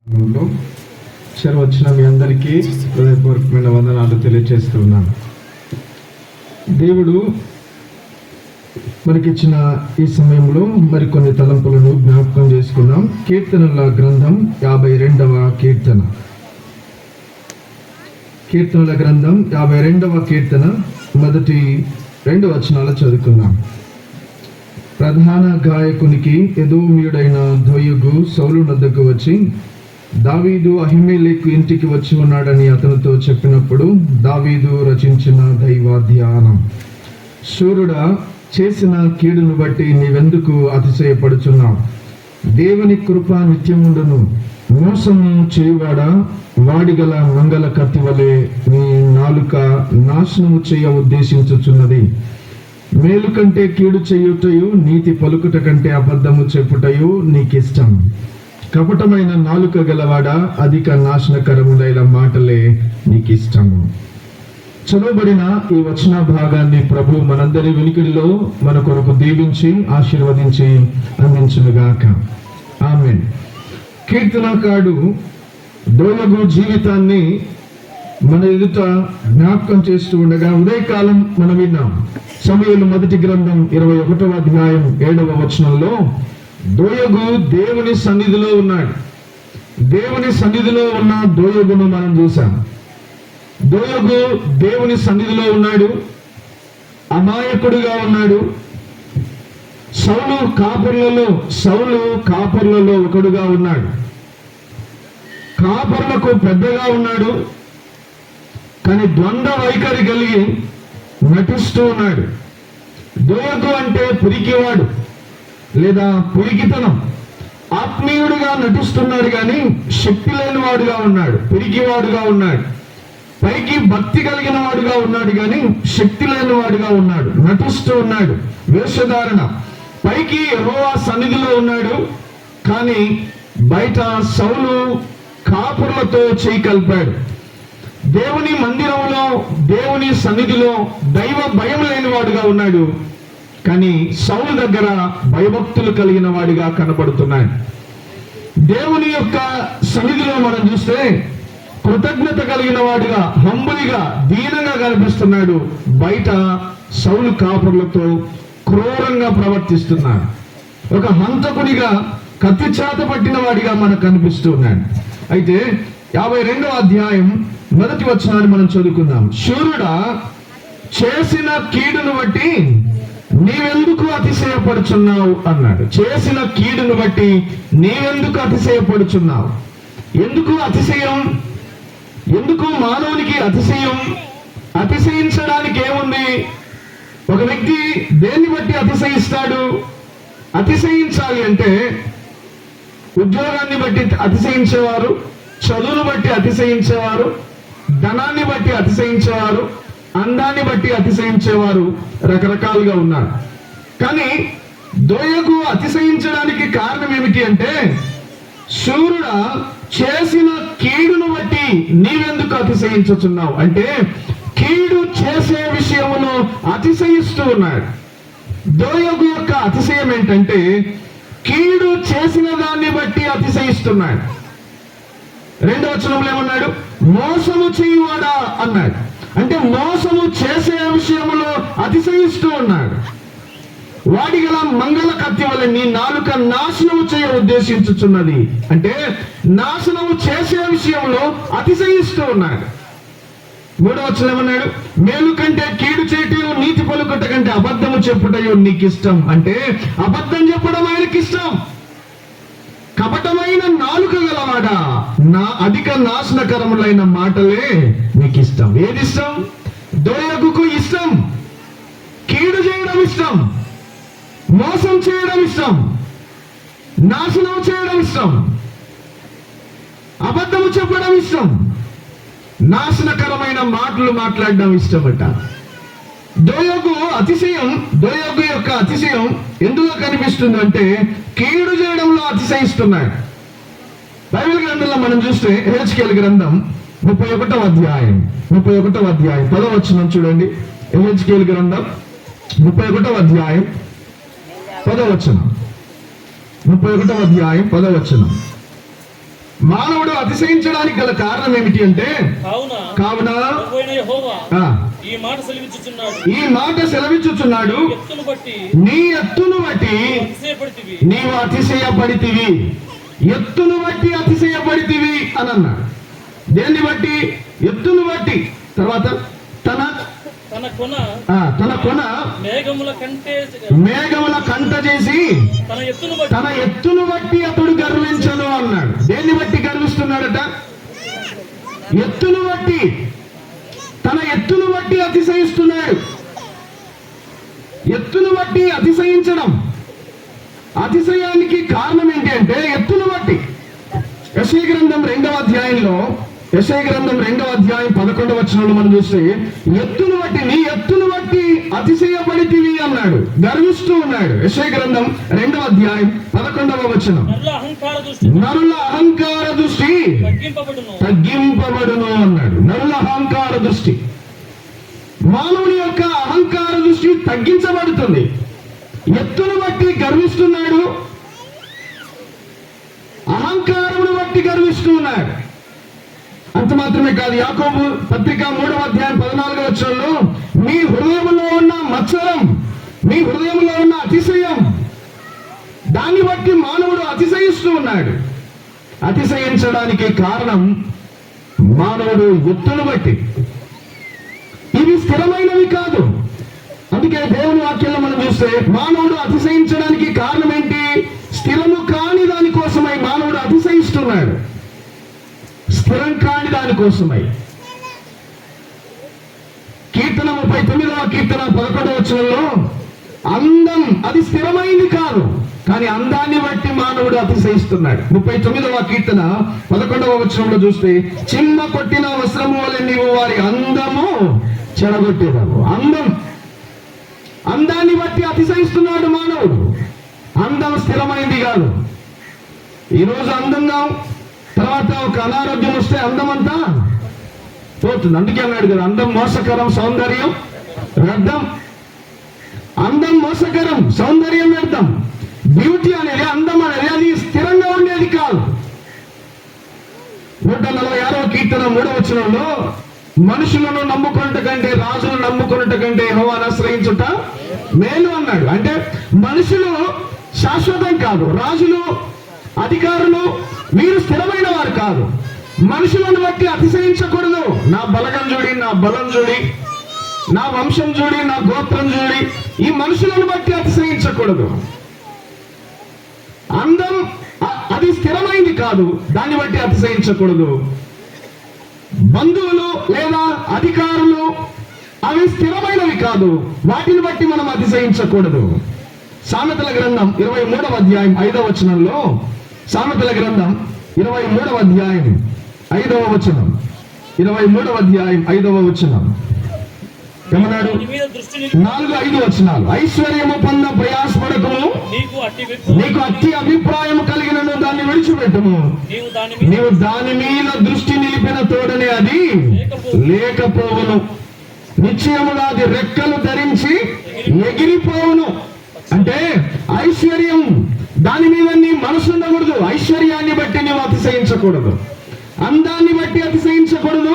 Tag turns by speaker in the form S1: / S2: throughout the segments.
S1: వచ్చిన మీ అందరికీ హృదయపూర్వకమైన వందనాలు తెలియజేస్తున్నాను. దేవుడు మనకిచ్చిన ఈ సమయంలో మరికొన్ని తలంపులను జ్ఞాపకం చేసుకుందాం. కీర్తనల గ్రంథం 52వ కీర్తన. కీర్తనల గ్రంథం 52వ కీర్తన మొదటి 2 వచనాలు చదువుకుందాం. ప్రధాన గాయకునికి ఎదోమీయుడైన దోయగు సౌలు వద్దకు వచ్చి, దావీదు అహిమేలెకు ఇంటికి వచ్చి ఉన్నాడని అతనితో చెప్పినప్పుడు దావీదు రచించిన దైవ ధ్యానం. శూరుడా, చేసిన కీడును బట్టి నీవెందుకు అతిశయపడుచున్నావు? దేవుని కృప నిత్యముండును. మోసము చేయువాడా, వాడిగల మంగళ కత్తి వలె నీ నాలుక నాశనము చేయ ఉద్దేశించుచున్నది. మేలు కంటే కీడు చేయుటయు, నీతి పలుకుట కంటే అబద్ధము చెప్పుటయు నీకిష్టం. కపటమైన నాలుక గలవాడా, అధిక నాశనకరములైన మాటలే నీకిష్టము. చదవబడిన ఈ వచన భాగాన్ని ప్రభు మనందరి వినికిడిలో మన కొరకు దీవించి ఆశీర్వదించి అందించునుగాక. ఆమేన్. కీర్తనకారుడు దోయగు జీవితాన్ని మన ఎదుట జ్ఞాపకం చేస్తూ ఉండగా ఉదయకాలం మనం విన్నాం. సమూయేలు మొదటి గ్రంథం 21వ అధ్యాయం 7వ వచనంలో దోయగు దేవుని సన్నిధిలో ఉన్నాడు. దేవుని సన్నిధిలో ఉన్న దోయగును మనం చూసాం. దోయగు దేవుని సన్నిధిలో ఉన్నాడు, అమాయకుడిగా ఉన్నాడు. సౌలు కాపర్లలో ఒకడుగా ఉన్నాడు. కాపర్లకు పెద్దగా ఉన్నాడు, కానీ ద్వంద్వ వైఖరి కలిగి నటిస్తూ ఉన్నాడు. దోయగు అంటే పిరికివాడు లేదా పిరికితనం. ఆత్మీయుడిగా నటిస్తున్నాడు కానీ శక్తి లేనివాడుగా ఉన్నాడు, పిరికివాడుగా ఉన్నాడు. పైకి భక్తి కలిగిన వాడుగా ఉన్నాడు కానీ శక్తి లేనివాడుగా ఉన్నాడు, నటిస్తూ ఉన్నాడు. వేషధారణ. పైకి యెహోవా సన్నిధిలో ఉన్నాడు, కానీ బయట సౌలు కాపురులతో చేయి కలిపాడు. దేవుని మందిరంలో, దేవుని సన్నిధిలో దైవ భయం లేనివాడుగా ఉన్నాడు, కానీ సౌలు దగ్గర భయభక్తులు కలిగిన వాడిగా కనబడుతున్నాడు. దేవుని యొక్క సన్నిధిలో మనం చూస్తే కృతజ్ఞత కలిగిన వాడిగా, హంబులిగా, దీనంగా కనిపిస్తున్నాడు. బయట సౌలు కాపురులతో క్రూరంగా ప్రవర్తిస్తున్నాడు. ఒక హంతకునిగా, కత్తి చేత పట్టిన వాడిగా మనకు కనిపిస్తున్నాడు. అయితే 52వ అధ్యాయం మొదటి వచనాన్ని మనం చదువుకుందాం. శూరుడా, చేసిన కీడును బట్టి నీవెందుకు అతిశయపడుచున్నావు అన్నాడు. చేసిన కీడును బట్టి నీవెందుకు అతిశయపడుచున్నావు? ఎందుకు అతిశయం? ఎందుకు మానవునికి అతిశయం? అతిశయించడానికి ఏముంది? ఒక వ్యక్తి దేన్ని బట్టి అతిశయిస్తాడు? అతిశయించాలి అంటే ఉద్యోగాన్ని బట్టి అతిశయించేవారు, చదువును బట్టి అతిశయించేవారు, ధనాన్ని బట్టి అతిశయించేవారు, అందాన్ని బట్టి అతిశయించేవారు రకరకాలుగా ఉన్నారు. కానీ దోయగు అతిశయించడానికి కారణం ఏమిటి అంటే, శూరుడా, చేసిన కీడును బట్టి నీవెందుకు అతిశయించుచున్నావు అంటే, కీడు చేసే విషయంలో అతిశయిస్తూ ఉన్నాడు. దోయగు యొక్క అతిశయం ఏంటంటే, కీడు చేసిన దాన్ని బట్టి అతిశయిస్తున్నాడు. 2వ వచనంలో ఏమన్నాడు? మోసము చేయువాడా అన్నాడు. అంటే మోసము చేసే విషయంలో అతిశయిస్తూ ఉన్నాడు. వాడిగల మంగళ కత్తి వల్ల నీ నాలుక నాశనము చేయ ఉద్దేశించుచున్నది. అంటే నాశనము చేసే విషయంలో అతిశయిస్తూ ఉన్నాడు. 3వ వచనం ఏమన్నాడు? మేలు కంటే కీడు చేయటం, నీతి పలుకుట కంటే అబద్ధము చెప్పుటయో నీకు ఇష్టం. అంటే అబద్ధం చెప్పడం ఆయనకి ఇష్టం. కపటమైన నాలుక గలవాడా, నా అధిక నాశనకరములైన మాటలే నీకు ఇష్టం. ఏది ఇష్టం? దోయగుకు ఇష్టం కీడు చేయడం ఇష్టం, మోసం చేయడం ఇష్టం, నాశనం చేయడం ఇష్టం, అబద్ధము చెప్పడం ఇష్టం, నాశనకరమైన మాటలు మాట్లాడడం ఇష్టమట. దోయగు యొక్క అతిశయం ఎందుకు కనిపిస్తుంది అంటే, కీడు చేయడంలో అతిశయిస్తున్నాడు. బైబిల్ గ్రంథంలో మనం చూస్తే ఎహెజ్కేలు గ్రంథం 31వ అధ్యాయం 10వ వచనం చూడండి. ఎహెజ్కేలు గ్రంథం 31వ అధ్యాయం 10వ వచనం. 31వ అధ్యాయం 10వ వచనం. మానవుడు అతిశయించడానికి గల కారణం ఏమిటి అంటే, కావున
S2: ప్రభువైన యెహోవా
S1: ఆ,
S2: ఈ మాట సెలవిచ్చుచున్నాడు,
S1: ఈ మాట సెలవిచ్చుచున్నాడు,
S2: ఎత్తును బట్టి
S1: నీ ఎత్తును బట్టి
S2: అతిశయపడితివి,
S1: నీవు అతిశయపడితివి. ఎత్తును బట్టి అతిశయపడితివి అని అన్నాడు. దేన్ని బట్టి? ఎత్తును బట్టి. తర్వాత
S2: తన కొన
S1: తన కొన మేఘముల కంట చేసి తన ఎత్తును బట్టి అతడు గర్వించను అన్నాడు. దేన్ని బట్టి గర్విస్తున్నాడట? ఎత్తును బట్టి, తన ఎత్తును బట్టి అతిశయిస్తున్నాడు. ఎత్తును బట్టి అతిశయించడం. అతిశయానికి కారణం ఏంటి అంటే ఎత్తును బట్టి. యెషయా గ్రంథం 2వ అధ్యాయంలో, యెషయా గ్రంథం 2వ అధ్యాయం 11వ వచనంలో మనం చూస్తే, ఎత్తును బట్టి, నీ ఎత్తును బట్టి అతిశయపడితివి అన్నాడు, గర్విస్తూ ఉన్నాడు. యెషయా గ్రంథం 2వ అధ్యాయం 11వ వచనం, నరుల అహంకార దృష్టి తగ్గింపబడును అన్నాడు. నరుల అహంకార దృష్టి, మానవుని యొక్క అహంకార దృష్టి తగ్గించబడుతుంది. ఎత్తును బట్టి గర్విస్తున్నాడు, అహంకారమును బట్టి గర్విస్తూ ఉన్నాడు. అంత మాత్రమే కాదు, యాకోబు పత్రిక 3వ అధ్యాయం 14వ వచనంలో, మీ హృదయంలో ఉన్న మత్సరం, మీ హృదయంలో ఉన్న అతిశయం, దాన్ని బట్టి మానవుడు అతిశయిస్తూ ఉన్నాడు. అతిశయించడానికి కారణం మానవుడు ఎత్తును బట్టి. ఇవి స్థిరమైనవి కాదు. అందుకే దేవుని వాక్యంలో మనం చూస్తే, మానవుడు అతిశయించడానికి కారణం ఏంటి? స్థిరము కాని దానికోసమై మానవుడు అతిశయిస్తున్నాడు. స్థిరం కాని దానికోసమై. కీర్తన 39వ కీర్తన 11వ వచనంలో, అందం అది స్థిరమైంది కాదు, కానీ అందాన్ని బట్టి మానవుడు అతిశయిస్తున్నాడు. 39వ కీర్తన 11వ వచనంలో చూస్తే, చిమ్మ కొట్టిన వస్త్రము వలె నీవు వారి అందము చెడగొట్టేదావు. అందాన్ని బట్టి అతిశయిస్తున్నాడు మానవుడు. అందం స్థిరమైంది కాదు. ఈరోజు అందంగా, తర్వాత ఒక అనారోగ్యం వస్తే అందం అంతా పోతుంది. అందుకే అన్నాడు కదా, అందం మోసకరం, సౌందర్యం వ్యర్థం. అందం మోసకరం, సౌందర్యం వ్యర్థం. బ్యూటీ అనేది, అందం అనేది అది స్థిరంగా ఉండేది కాదు. 146వ కీర్తన 3వ వచనంలో, మనుషులను నమ్ముకున్నట కంటే రాజులను నమ్ముకున్నట కంటే యెహోవాను ఆశ్రయించుట మేలు అన్నాడు. అంటే మనుషులు శాశ్వతం కాదు, రాజులు, అధికారులు వీరు స్థిరమైన వారు కాదు. మనుషులను బట్టి అతిశయించకూడదు. నా బలగం చూడి, నా బలం చూడి, నా వంశం చూడి, నా గోత్రం చూడి, ఈ మనుషులను బట్టి అతిశయించకూడదు. అందం అది స్థిరమైంది కాదు, దాన్ని బట్టి అతిశయించకూడదు. బంధువులు లేదా అధికారులు అవి స్థిరమైనవి కాదు, వాటిని బట్టి మనం అతిశయించకూడదు. సామెతల గ్రంథం 23వ అధ్యాయం 5వ వచనంలో, సామెతల గ్రంథం 23వ అధ్యాయం 5వ వచనం, 23వ అధ్యాయం 5వ వచనం ఏమన్నాడు? 4-5 వచనాలు. ఐశ్వర్యము పొంద ప్రయాసపడకము, నీకు అట్టి అభిప్రాయం కలిగినను దాన్ని విడిచిపెట్టము. నీవు దాని మీద దృష్టి నిలిపిన తోడనే అది లేకపోవును. నిశ్చయముగా అది రెక్కలు ధరించి ఎగిరిపోవును. అంటే ఐశ్వర్యం, దాని మీద నీ మనసు ఉండకూడదు. ఐశ్వర్యాన్ని బట్టి నీవు అతిశయించకూడదు. అందాన్ని బట్టి అతిశయించకూడదు.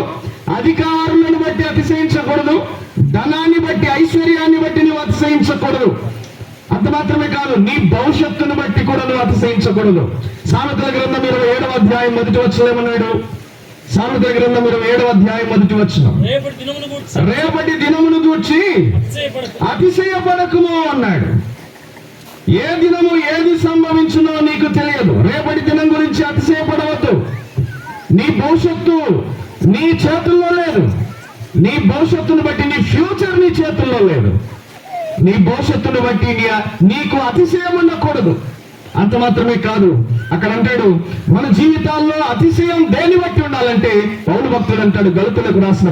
S1: అధికారులను బట్టి అతిశయించకూడదు. ధనాన్ని బట్టి, ఐశ్వర్యాన్ని బట్టి నువ్వు అతిశయించకూడదు. అంత మాత్రమే కాదు, నీ భవిష్యత్తును బట్టి కూడా నువ్వు అతిశయించకూడదు. సామెతల గ్రంథం 27వ అధ్యాయం 1వ వచనం ఏమన్నాడు? సామెతల గ్రంథం 27వ అధ్యాయం 1వ వచనం, రేపటి దినమును గూర్చి అతిశయపడకుము అన్నాడు. ఏ దినము ఏది సంభవించునో నీకు తెలియదు. రేపటి దినం గురించి అతిశయపడవద్దు. నీ భవిష్యత్తు నీ చేతుల్లో లేదు. నీ భవిష్యత్తును బట్టి, నీ ఫ్యూచర్ నీ చేతుల్లో లేదు. నీ భవిష్యత్తును బట్టి నీకు అతిశయం ఉండకూడదు. అంత మాత్రమే కాదు, అక్కడ అంటాడు, మన జీవితాల్లో అతిశయం దేని బట్టి ఉండాలంటే, పౌలు భక్తుడు అంటాడు, గలతీయులకు రాసిన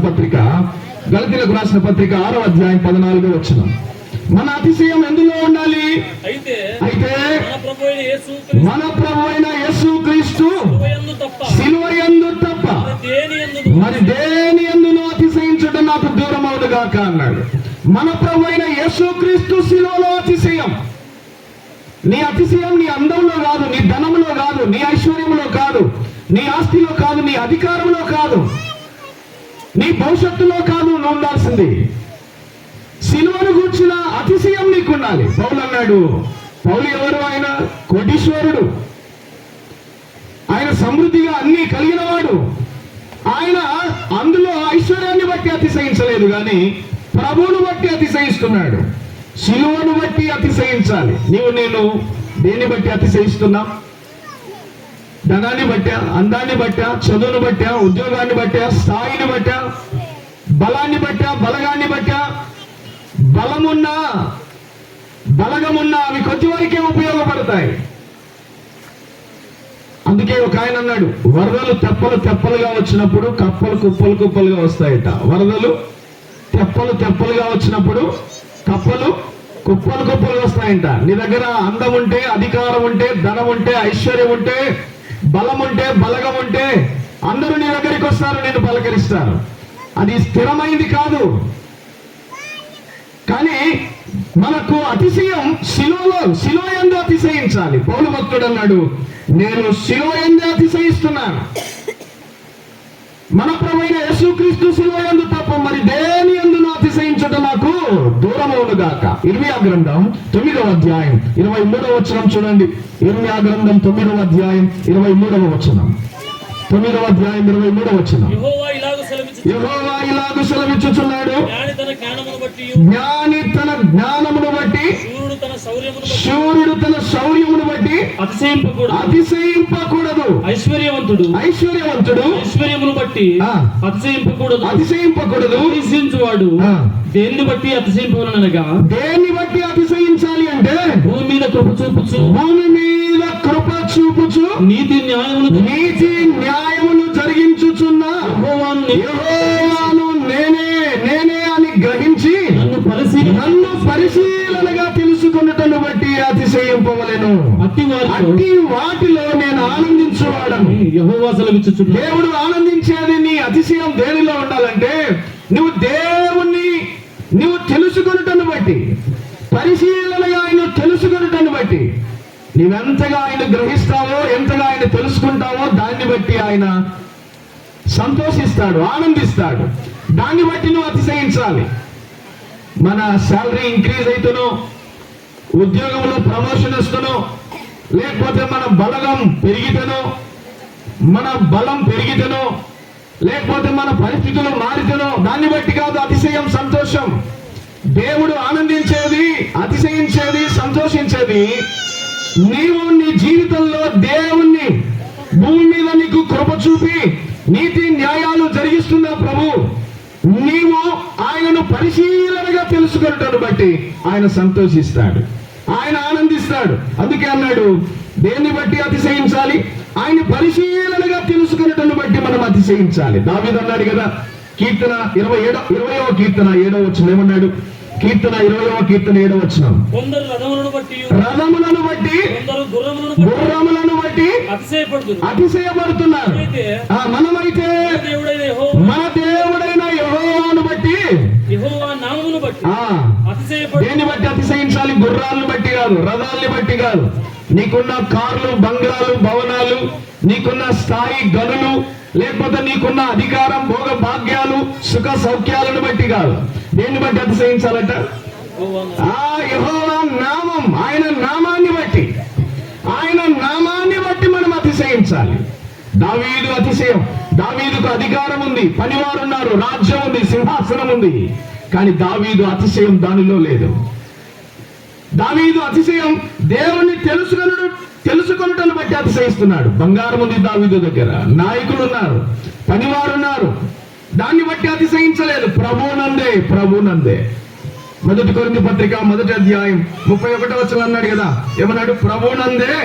S1: పత్రిక 6వ అధ్యాయం 14వ వచనం, మన అతిశయం ఎందులో ఉండాలి? అయితే మన ప్రభువైన యేసుక్రీస్తు సిలువయందు తప్ప మరి దేని యందును అతిశయించుట నాకు దూరం అవునుగాక అన్నాడు. మన ప్రభువైన యేసుక్రీస్తు సిలువలో అతిశయం. నీ అతిశయం నీ అందంలో కాదు, నీ ధనంలో కాదు, నీ ఐశ్వర్యంలో కాదు. నీ ఆస్తిలో కాదు, నీ అధికారంలో కాదు, నీ భవిష్యత్తులో కాదు నువ్వు ఉండాల్సింది. సిలువను గూర్చిన అతిశయం నీకు ఉండాలి. పౌలు అన్నాడు, పౌలు ఎవరు? ఆయన కోటీశ్వరుడు, ఆయన సమృద్ధిగా అన్ని కలిగిన వాడు. ఆయన అందులో ఐశ్వర్యాన్ని బట్టి అతిశయించలేదు, కానీ ప్రభువును బట్టి అతిశయిస్తున్నాడు. సిలువను బట్టి అతిశయించాలి. నేను దేన్ని బట్టి అతిశయిస్తున్నా? ధనాన్ని బట్టా, అందాన్ని బట్టా, చదువును బట్టా, ఉద్యోగాన్ని బట్టా, స్థాయిని బట్టా, బలాన్ని బట్టా, బలగాన్ని బట్టా? బలమున్నా బలగమున్నా అవి కొద్ది వరకే ఉపయోగపడతాయి. అందుకే ఒక ఆయన అన్నాడు, వరదలు తెప్పలు తెప్పలుగా వచ్చినప్పుడు కప్పలు కుప్పలు కుప్పలుగా వస్తాయట. వరదలు తెప్పలు తెప్పలుగా వచ్చినప్పుడు కప్పలు కుప్పలు కుప్పలు వస్తాయంట. నీ దగ్గర అందం ఉంటే, అధికారం ఉంటే, ధనం ఉంటే, ఐశ్వర్యం ఉంటే, బలం ఉంటే, బలగం ఉంటే అందరూ నీ దగ్గరికి వస్తారు, నేను పలకరిస్తారు. అది స్థిరమైంది కాదు. కానీ మనకు అతిశయం శిలువ యందు అతిశయించాలి. పౌలు భక్తుడు అన్నాడు, నేను శిలువ యందే అతిశయిస్తున్నాను. మన ప్రభువైన యేసుక్రీస్తు శిలువ యందు తప్ప మరి దేని యందును అతిశయించుట నాకు దూరమవును గాక. ఇర్మియా గ్రంథం 9వ అధ్యాయం 23వ వచనం చూడండి. ఇర్మియా గ్రంథం 9వ అధ్యాయం 23వ వచనం. 9వ అధ్యాయం 23వ వచనం.
S2: యెహోవా ఇలాగు సెలవిచ్చుచున్నాడు, జ్ఞాని తన జ్ఞానమును బట్టి, శూరుడు తన శౌర్యమును బట్టి అతిశయింపకూడదు. ఐశ్వర్యవంతుడు ఐశ్వర్యమును బట్టి అతిశయింపకూడదు. అతిశయించువాడు దేన్ని బట్టి అతిశయింపవలనగా,
S1: దేన్ని బట్టి అతిశయించాలి అంటే
S2: భూమి మీద కృప చూపుచు నీతి న్యాయములు
S1: జరిగించుచున్న యెహోవాను నేనే అని గ్రహించి నన్ను పరిశీలనగా తెలుసుకున్నటను బట్టి అతిశయింపవలెను. అట్టి వాటిలో నేను ఆనందించువాడను.
S2: యెహోవా సెలవిచ్చుచున్నాడు.
S1: దేవుడు ఆనందించేది, నీ అతిశయం దేనిలో ఉండాలంటే నువ్వు దేవుణ్ణి తెలుసుకున్నటను బట్టి, పరిశీలనగా ఆయన తెలుసుకున్నటను బట్టి, నీవెంతగా ఆయన గ్రహిస్తావో, ఎంతగా ఆయన తెలుసుకుంటావో దాన్ని బట్టి ఆయన సంతోషిస్తాడు, ఆనందిస్తాడు. దాన్ని బట్టి నువ్వు అతిశయించాలి. మన శాలరీ ఇంక్రీజ్ అవుతునో, ఉద్యోగంలో ప్రమోషన్ వస్తునో, లేకపోతే మన బలగం పెరిగితేనో, మన బలం పెరిగితేనో, లేకపోతే మన పరిస్థితులు మారితేనో దాన్ని బట్టి కాదు అతిశయం, సంతోషం. దేవుడు ఆనందించేది, అతిశయించేది, సంతోషించేది నీవు నీ జీవితంలో దేవుణ్ణి భూమి మీద నీకు కృప చూపి నీతి న్యాయాలు జరిగిస్తున్న ప్రభు, నీవు ఆయనను పరిశీలనగా తెలుసుకున్నట్టు బట్టి ఆయన సంతోషిస్తాడు, ఆయన ఆనందిస్తాడు. అందుకే అన్నాడు, దేన్ని బట్టి అతిశయించాలి? ఆయన పరిశీలనగా తెలుసుకున్నట్టు బట్టి మనం అతిశయించాలి. దావీదు అన్నాడు కదా, కీర్తన 20వ కీర్తన 7వ వచనం ఏమన్నాడు? కీర్తన 20వ కీర్తన 7వ వచనం,
S2: కొందరు రథములను బట్టి
S1: గుర్రములను బట్టి అతిశయపడుతున్నారు. మనమైతే మన దేవుడైన యెహోవాను బట్టి, దేన్ని బట్టి అతిశయించాలి? గుర్రాలను బట్టి కాదు, రథాలని బట్టి కాదు, నీకున్న కార్లు, బంగ్లాలు, భవనాలు, నీకున్న స్థాయి, గనులు, లేకపోతే నీకున్న అధికారం, భోగ భాగ్యాలు, సుఖ సౌఖ్యాలను బట్టి కాదు. దేన్ని బట్టి అతిశయించాలట? యెహోవా నామం, ఆయన నామాన్ని బట్టి, ఆయన నామాన్ని బట్టి మనం అతిశయించాలి. దావీదు అతిశయం, దావీదుకు అధికారం ఉంది, పనివారు ఉన్నారు, రాజ్యం ఉంది, సింహాసనం ఉంది, కానీ దావీదు అతిశయం దానిలో లేదు. దావీదు అతిశయం దేవుణ్ణి తెలుసుకొనుటను బట్టి అతిశయిస్తున్నాడు. బంగారం ఉంది దావీదు దగ్గర, నాయకులు ఉన్నారు, పనివారు ఉన్నారు, దాన్ని బట్టి అతిశయించలేదు. ప్రభునందే. 1 కొరింథీ పత్రిక 1వ అధ్యాయం 31వ వచనం అన్నాడు కదా, ఏమన్నాడు? ప్రభునందే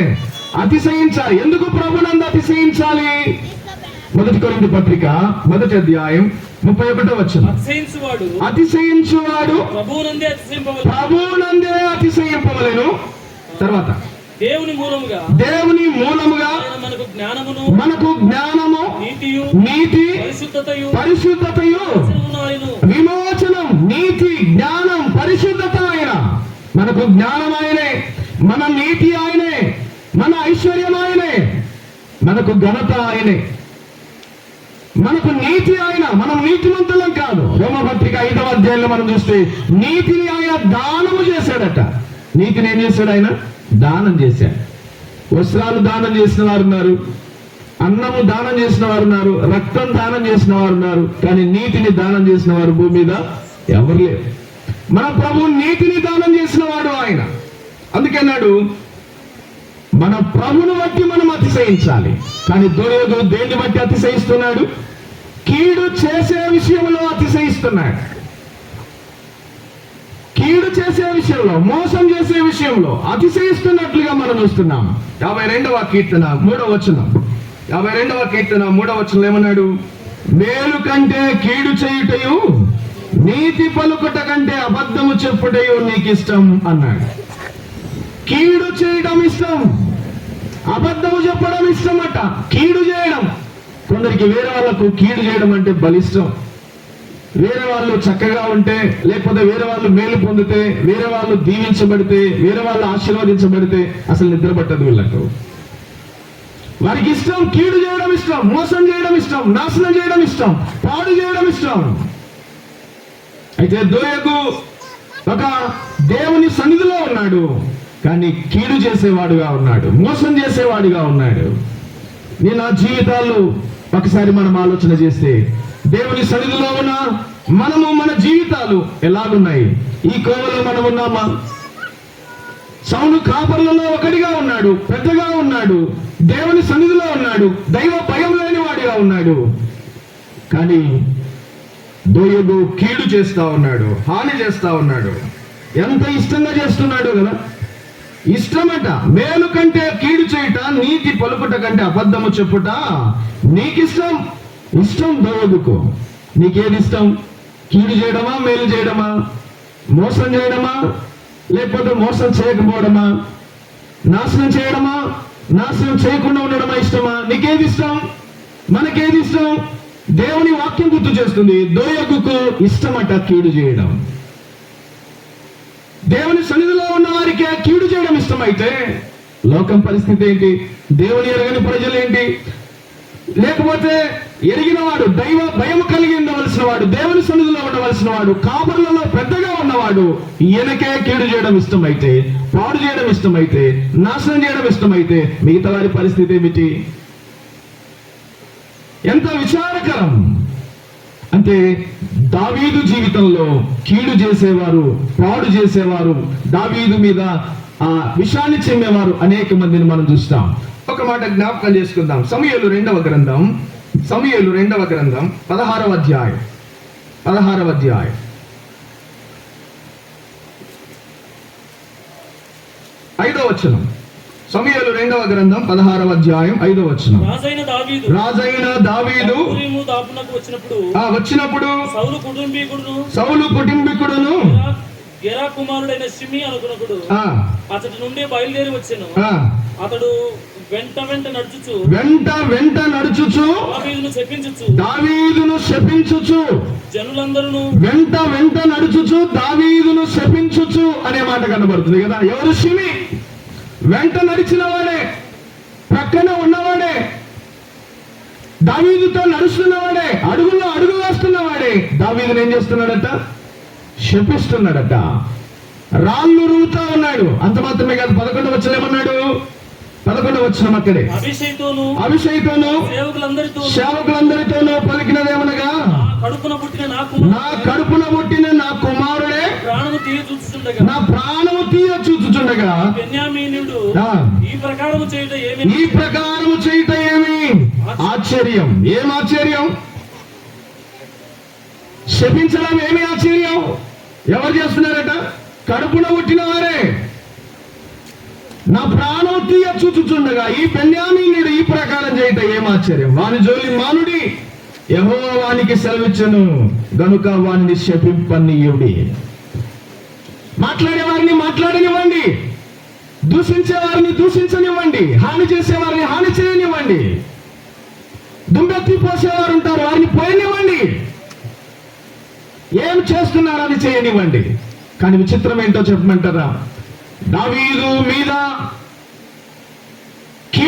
S1: అతిశయించాలి. ఎందుకు ప్రభునందు అతిశయించాలి? 1 కొరింథీ పత్రిక 1వ అధ్యాయం 31వ వచనం, అతిశయించువాడు ప్రభునందే అతిశయింపవలెను. తర్వాత
S2: దేవుని
S1: మూలముగా మనకు జ్ఞానము, నీతి, పరిశుద్ధతయు, విమోచనం. నీతి, జ్ఞానం, పరిశుద్ధత ఆయన. మనకు జ్ఞానం ఆయనే, మన నీతి ఆయనే, మన ఐశ్వర్యం ఆయనే, మనకు ఘనత ఆయనే, మనకు నీతి ఆయన. మనం నీతిమంతులం కాదు. రోమపత్రిక 5వ అధ్యాయంలో మనం చూస్తే నీతిని ఆయన దానము చేశాడట. నీతిని ఏం చేశాడు ఆయన? దానం చేశాడు. వస్త్రాలు దానం చేసిన వారు ఉన్నారు, అన్నము దానం చేసిన వారు ఉన్నారు, రక్తం దానం చేసిన వారు ఉన్నారు, కానీ నీతిని దానం చేసిన వారు భూమి మీద ఎవరు లేరు. మన ప్రభు నీతిని దానం చేసిన వాడు ఆయన. అందుకన్నాడు మన ప్రభుని బట్టి మనం అతిశయించాలి. కానీ దొరయదు దేన్ని బట్టి అతిశయిస్తున్నాడు? కీడు చేసే విషయంలో అతిశయిస్తున్నాడు. కీడు చేసే విషయంలో, మోసం చేసే విషయంలో అతిశయిస్తున్నట్లుగా మనం చూస్తున్నాం. 52వ కీర్తన 3వ వచనం. 52వ కీర్తన 3వ వచనంలో ఏమన్నాడు? మేలు కంటే కీడు చేయుటయు, నీతి పలుకుట కంటే అబద్ధము చెప్పుటయు నీకు ఇష్టం అన్నాడు. కీడు చేయడం ఇష్టం, అబద్ధము చెప్పడం ఇష్టమట. కీడు చేయడం, కొందరికి వేరే వాళ్ళకు కీడు చేయడం అంటే బలిష్టం. వేరే వాళ్ళు చక్కగా ఉంటే, లేకపోతే వేరే వాళ్ళు మేలు పొందితే, వేరే వాళ్ళు దీవించబడితే, వేరే వాళ్ళు ఆశీర్వదించబడితే అసలు నిద్ర పట్టదు వీళ్ళకు. వారికి ఇష్టం కీడు చేయడం ఇష్టం, మోసం చేయడం ఇష్టం, నాశనం చేయడం ఇష్టం, పాడు చేయడం ఇష్టం. అయితే దోయగు ఒక దేవుని సన్నిధిలో ఉన్నాడు, కానీ కీడు చేసేవాడుగా ఉన్నాడు, మోసం చేసేవాడుగా ఉన్నాడు. నా జీవితాలు ఒకసారి మనం ఆలోచన చేస్తే దేవుని సన్నిధిలో ఉన్న మనము, మన జీవితాలు ఎలాగున్నాయి? ఈ కోవలో మనం ఉన్నామా? సౌలు కాపర్లలో ఒకటిగా ఉన్నాడు, పెద్దగా ఉన్నాడు, దేవుని సన్నిధిలో ఉన్నాడు, దైవ భయం లేని వాడిగా ఉన్నాడు. కానీ దోయగు కీడు చేస్తా ఉన్నాడు, హాని చేస్తా ఉన్నాడు. ఎంత ఇష్టంగా చేస్తున్నాడు కదా! ఇష్టమట. మేలు కంటే కీడు చేయుట, నీతి పలుకుట కంటే అబద్ధము చెప్పుట నీకిష్టం. ఇష్టం దోయగుకు. నీకేది ఇష్టం? కీడు చేయడమా, మేలు చేయడమా? మోసం చేయడమా, లేకపోతే మోసం చేయకపోవడమా? నాశనం చేయడమా, నాశనం చేయకుండా ఉండడమా ఇష్టమా? నీకేది ఇష్టం? మనకేది ఇష్టం? దేవుని వాక్యం గుర్తు చేస్తుంది, దోయగుకు ఇష్టమట కీడు చేయడం. దేవుని సన్నిధిలో ఉన్న వారికి కీడు చేయడం ఇష్టమైతే లోకం పరిస్థితి ఏంటి? దేవుని ఎరగని ప్రజలు ఏంటి? లేకపోతే ఎరిగిన వాడు, దైవ భయం కలిగి ఉండవలసిన వాడు, దేవుని సన్నిధిలో ఉండవలసిన వాడు, కాపర్లలో పెద్దగా ఉన్నవాడు, ఈయనకే కీడు చేయడం ఇష్టమైతే, పాడు చేయడం ఇష్టమైతే, నాశనం చేయడం ఇష్టమైతే మిగతా వారి పరిస్థితి ఏమిటి? ఎంత విచారకరం! అంటే దావీదు జీవితంలో కీడు చేసేవారు, పాడు చేసేవారు, దావీదు మీద విషాన్ని చెమ్మేవారు అనేక మందిని మనం చూస్తాం. ఒక మాట జ్ఞాపకం చేసుకుందాం. సమూయేలు 2వ గ్రంథం 16వ అధ్యాయం 5వ వచనం. సమూయేలు 2వ గ్రంథం 16వ అధ్యాయం 5వ వచనం. రాజైన దావీదు వచ్చినప్పుడు సౌలు కుటుంబీకుడును
S2: గెరా కుమారుడైన షిమి అనుకున్నప్పుడు అతడి నుండి బయలుదేరి వచ్చెను. అతడు వెంట నడుచుచు దావీదును శపించుచు జనులందరూ
S1: వెంట నడుచుచు దావీదును శపించుచు అనే మాట కనబడుతుంది కదా. ఎవరు? షిమి. వెంట నడిచిన వాడే, ప్రక్కన ఉన్నవాడే, దావీదుతో నడుస్తున్నవాడే, అడుగులో అడుగు వేస్తున్నవాడే దావీదును ఏం చేస్తున్నాడట? శపిస్తున్నాడట. రాళ్ళు రువుతా ఉన్నాడు. అంత మాత్రమే కాదు, 11వ వచనం ఏమన్నాడు? 11వ వచనం అక్కడే అభిషేకుతోను సేవకులందరితోనూ పలికినదేమనగా, నా కడుపున పుట్టిన నా కుమారుడే నా ప్రాణము తీయ చూచుచుండగా ఈ ప్రకారము చేయుట ఏమి ఆశ్చర్యం? ఏం ఆశ్చర్యం? శపించడం ఏమి ఆశ్చర్యం? ఎవరు చేస్తున్నారట? కడుపున పుట్టిన వారే. నా ప్రాణం తీయ చూచుచుండగా ఈ బెన్యామీనుడు ఈ ప్రకారం చేయట ఏం ఆశ్చర్యం? వాని జోలి మానుడి, యెహోవా వానికి సెలవిచ్చెను గనుక వాణ్ణి శపింపనీయుడి. మాట్లాడే వారిని మాట్లాడనివ్వండి, దూషించే వారిని దూషించనివ్వండి, హాని చేసే వారిని హాని చేయనివ్వండి, దుమ్మెత్తి పోసేవారు ఉంటారు, వారిని పోయనివ్వండి, ఏం చేస్తున్నారో అది చేయనివ్వండి. కానీ విచిత్రం ఏంటో చెప్పమంటారా? దావీదు మీద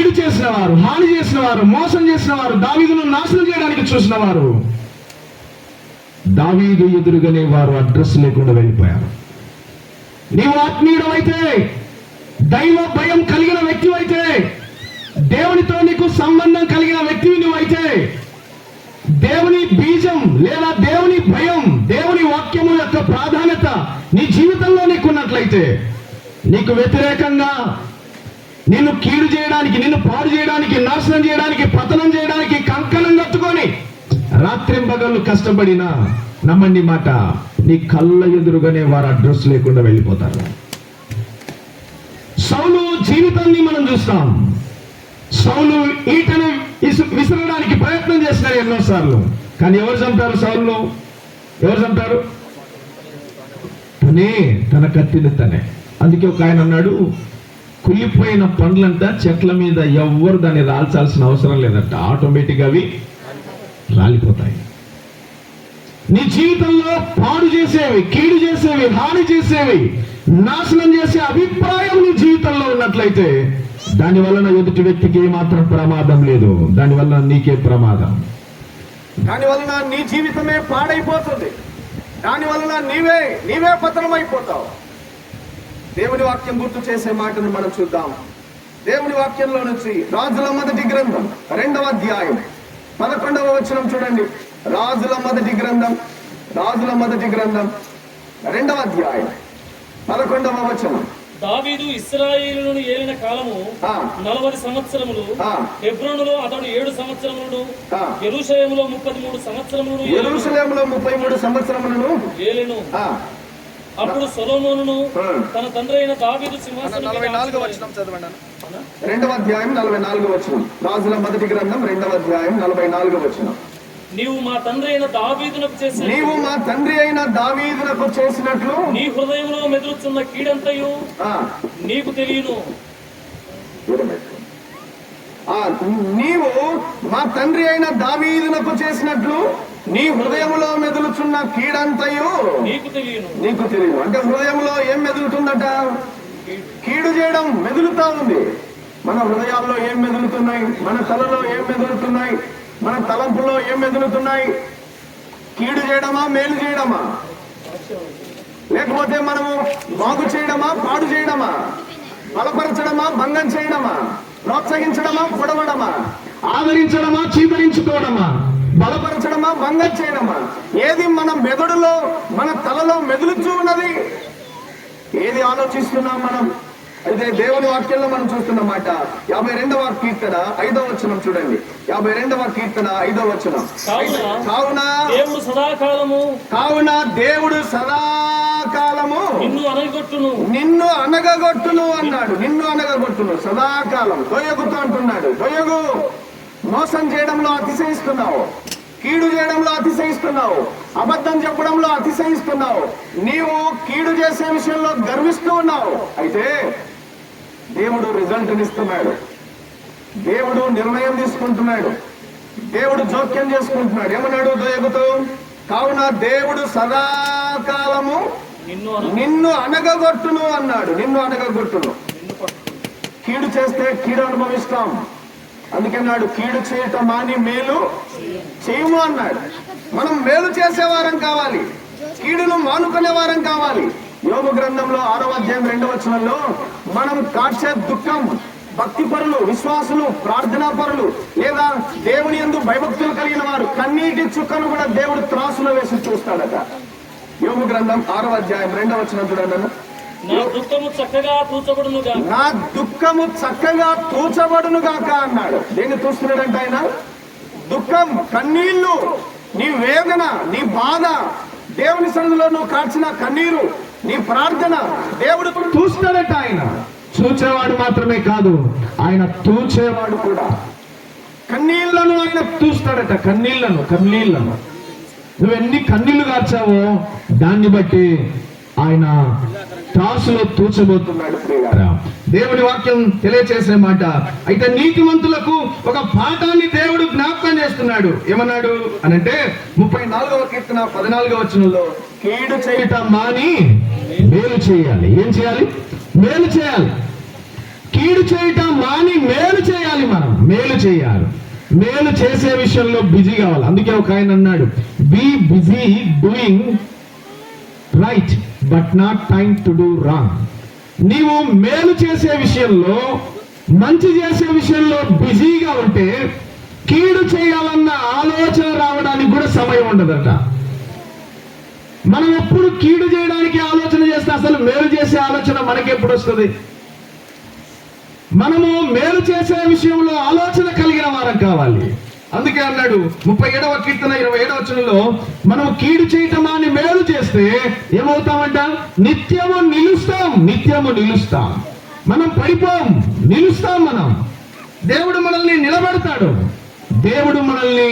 S1: కీడు చేసిన వారు, హాని చేసిన వారు, మోసం చేసిన వారు, దావీదును నాశనం చేయడానికి చూసిన వారు దావీదు ఎదురుగానే వారు అడ్రస్ లేకుండా వెళ్ళిపోయారు. నీవు ఆత్మీయుడమైతే, దైవ భయం కలిగిన వ్యక్తివైతే, దేవునితో నీకు సంబంధం కలిగిన వ్యక్తివి నువ్వైతే, దేవుని బీజం లేదా దేవుని భయం, దేవుని వాక్యము యొక్క ప్రాధాన్యత నీ జీవితంలో నీకున్నట్లయితే, నీకు వ్యతిరేకంగా నిన్ను కీడు చేయడానికి, నిన్ను పాడు చేయడానికి, నాశనం చేయడానికి, పతనం చేయడానికి కంకణం కట్టుకొని రాత్రింబగళ్ళు కష్టపడినా నమ్మండి మాట, నీ కళ్ళ ఎదురుగానే వారు అడ్రస్ లేకుండా వెళ్ళిపోతారు. సౌలు జీవితాన్ని మనం చూస్తాం. సౌలు ఈటను విసరడానికి ప్రయత్నం చేసినారు ఎన్నోసార్లు. కానీ ఎవరు చంపారు సౌలును? ఎవరు చంపారు? తన కత్తిని తనే. అందుకే ఒక ఆయన అన్నాడు, కుళ్ళిపోయిన పండ్లంట చెట్ల మీద ఎవ్వరు దాన్ని రాల్చాల్సిన అవసరం లేదంట, ఆటోమేటిక్గా అవి రాలిపోతాయి. నీ జీవితంలో పాడు చేసేవి, కీడు చేసేవి, హాని చేసేవి, నాశనం చేసే అభిప్రాయం నీ జీవితంలో ఉన్నట్లయితే దాని వలన ఎదుటి వ్యక్తికి ఏమాత్రం ప్రమాదం లేదు, దాని వలన నీకే ప్రమాదం.
S3: దాని వలన నీ జీవితమే పాడైపోతుంది, దాని వలన నీవే పతనం అయిపోతావు. దేవుని వాక్యం గుర్తు చేసే మాటను మనం చూద్దాం. దేవుని వాక్యంలో నుంచి రాజుల మొదటి గ్రంథం 2వ అధ్యాయం 11వ వచనం చూడండి. రాజుల మొదటి గ్రంథం 2వ అధ్యాయం 11వ వచనం.
S2: దావీదు ఇశ్రాయేలును ఏలిన కాలము 40 సంవత్సరములు. హెబ్రోనులో అతడు 7 సంవత్సరములను, యెరూషలేములో 33 సంవత్సరములను ఏలెను. అప్పుడు సొలొమోనును తన తండ్రి అయిన దావీదు సింహాసనం
S3: 44వ వచనం చదవండి. 2వ అధ్యాయం 44వ వచనం. రాజుల మొదటి గ్రంథం 2వ అధ్యాయం 44వ వచనం.
S2: నీవు మా తండ్రి అయిన దావీదునకు చేసినట్లు నీ హృదయంలో మెదులుచున్న కీడంతయు నీకు తెలియను.
S3: నీవు మా తండ్రి అయిన దావీదునకు చేసినట్లు నీ హృదయంలో మెదులుచున్న కీడంతయు
S2: నీకు తెలియను.
S3: అంటే హృదయంలో ఏం మెదులుతుందట? కీడు చేయడం మెదులుతా ఉంది. మన హృదయాల్లో ఏం మెదులుతున్నాయి? మన తలలో ఏం మెదులుతున్నాయి? మన తలంపులో ఏం మెదులుతున్నాయి? కీడు చేయడమా, మేలు చేయడమా? లేకపోతే మనము బాగు చేయడమా, పాడు చేయడమా? బలపరచడమా, భంగం చేయడమా? ప్రోత్సహించడమా, పొడవడమా?
S1: ఆదరించడమా, చీదరించుకోవడమా?
S3: బలపరచడమా, భంగం చేయడమా? ఏది మన మెదడులో, మన తలలో మెదులుచూ ఉన్నది? ఏది ఆలోచిస్తున్నాం మనం? అయితే దేవుని వాక్యంలో మనం చూస్తున్నమాట 52వ కీర్తన 5వ వచనం చూడండి. 52వ కీర్తన 5వ వచనం. కావున దేవుడు సదాకాలము నిన్ను అనగగొట్టును అన్నాడు. నిన్ను అనగగొట్టును సదాకాలం. దొయ్యగుతూ అంటున్నాడు. దొయ్యగు, మోసం చేయడంలో అతిశయిస్తున్నావు, కీడు చేయడంలో అతిశయిస్తున్నావు, అబద్ధం చెప్పడంలో అతిశయిస్తున్నావు, నీవు కీడు చేసే విషయంలో గర్విస్తూ ఉన్నావు. అయితే దేవుడు రిజల్ట్ ఇస్తున్నాడు, దేవుడు నిర్ణయం తీసుకుంటున్నాడు, దేవుడు జోక్యం చేసుకుంటున్నాడు. ఏమన్నాడు దొయ్యగుతూ? కావున దేవుడు సదాకాలము నిన్ను అనగగొట్టును అన్నాడు. నిన్ను అనగగొట్టును. కీడు చేస్తే కీడు అనుభవిస్తాం. అందుకన్నాడు కీడు చేయటం మాని మేలు చేయము అన్నాడు. మనం మేలు చేసేవారం కావాలి, కీడును మానుకునే వారం కావాలి. యోబు గ్రంథంలో 6వ అధ్యాయం 2వ వచనంలో మనం కాచే దుఃఖం, భక్తి పరులు, విశ్వాసులు, ప్రార్థనా పరులు లేదా దేవుని యందు భయభక్తులు కలిగిన వారు కన్నీటి చుక్కను కూడా దేవుడు త్రాసులో వేసి చూస్తాడట. యోబు గ్రంథం 6వ అధ్యాయం 2వ వచనం చూడండి.
S2: నా దుఃఖము చక్కగా తూచబడును గాక అన్నాడు. దేన్ని చూస్తున్నాడంటే ఆయన? దుఃఖం, కన్నీళ్లు, నీ వేదన, నీ బాధ, దేవుని సన్నిధిలో నువ్వు కార్చిన కన్నీరు, నీ ప్రార్థన దేవుడు
S1: చూస్తాడట. ఆయన చూచేవాడు మాత్రమే కాదు, ఆయన తూచేవాడు కూడా. కన్నీళ్లను ఆయన చూస్తాడట. కన్నీళ్లను నువ్వు ఎన్ని కన్నీళ్లు కార్చావో దాన్ని బట్టి ఆయన త్రాసులో తూచబోతున్నాడు. దేవుని వాక్యం తెలియచేసే మాట. అయితే నీతిమంతులకు ఒక పాఠాన్ని దేవుడు జ్ఞాపకం చేస్తున్నాడు. ఏమన్నాడు అనంటే 34వ కీర్తన 14వ వచనంలో కీడు చేయటం మాని మేలు చేయాలి. ఏం చేయాలి? మేలు చేయాలి. కీడు చేయటం మాని మేలు చేయాలి. మనం మేలు చేయాలి. మేలు చేసే విషయంలో బిజీ కావాలి. అందుకే ఒక ఆయన అన్నాడు, be busy doing right but not time to do wrong. నీవు మేలు చేసే విషయంలో, మంచి చేసే విషయంలో బిజీగా ఉంటే కీడు చేయాలన్న ఆలోచన రావడానికి కూడా సమయం ఉండదట. మనం ఎప్పుడు కీడు చేయడానికి ఆలోచన చేస్తే అసలు మేలు చేసే ఆలోచన మనకి ఎప్పుడు వస్తుంది? మనము మేలు చేసే విషయంలో ఆలోచన కలిగిన వారం కావాలి. అందుకే అన్నాడు 37వ కీర్తన 27వ వచనంలో, మనం కీడు చేయటమా అని మేలు చేస్తే ఏమవుతామంట? నిత్యము నిలుస్తాం. నిత్యము నిలుస్తాం. మనం పడిపోం, నిలుస్తాం. మనం దేవుడు మనల్ని నిలబెడతాడు. దేవుడు మనల్ని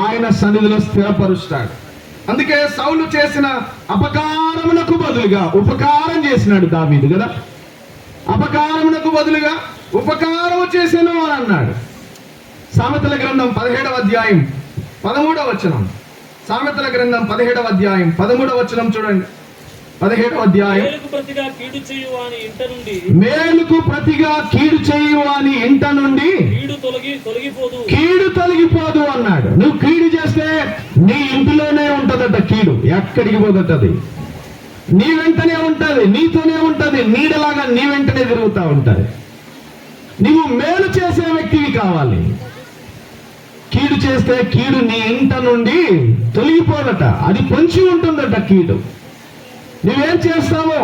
S1: ఆయన సన్నిధిలో స్థిరపరుస్తాడు. అందుకే సౌలు చేసిన అపకారమునకు బదులుగా ఉపకారం చేసినాడు దావీదు కదా. అపకారమునకు బదులుగా ఉపకారము చేసాను అని అన్నాడు. సామెతల గ్రంథం 17వ అధ్యాయం 13వ వచనం. సామెతల గ్రంథం 17వ అధ్యాయం 13వ వచనం చూడండి. 17వ అధ్యాయం.
S4: మేలుకు ప్రతిగా కీడు చేయువాని ఇంట నుండి ఇంట నుండి కీడు తొలగిపోదు అన్నాడు. నువ్వు కీడు చేస్తే నీ ఇంటిలోనే ఉంటదట కీడు, ఎక్కడికి పోదటది. నీ వెంటనే ఉంటది, నీతోనే ఉంటది, నీడలాగా నీ వెంటనే తిరుగుతూ ఉంటది. నువ్వు మేలు చేసే వ్యక్తివి కావాలి. కీడు చేస్తే కీడు నీ ఇంట నుండి తొలగిపోదట, అది పొంచి ఉంటుందట కీడు. నువ్వేం చేస్తావో,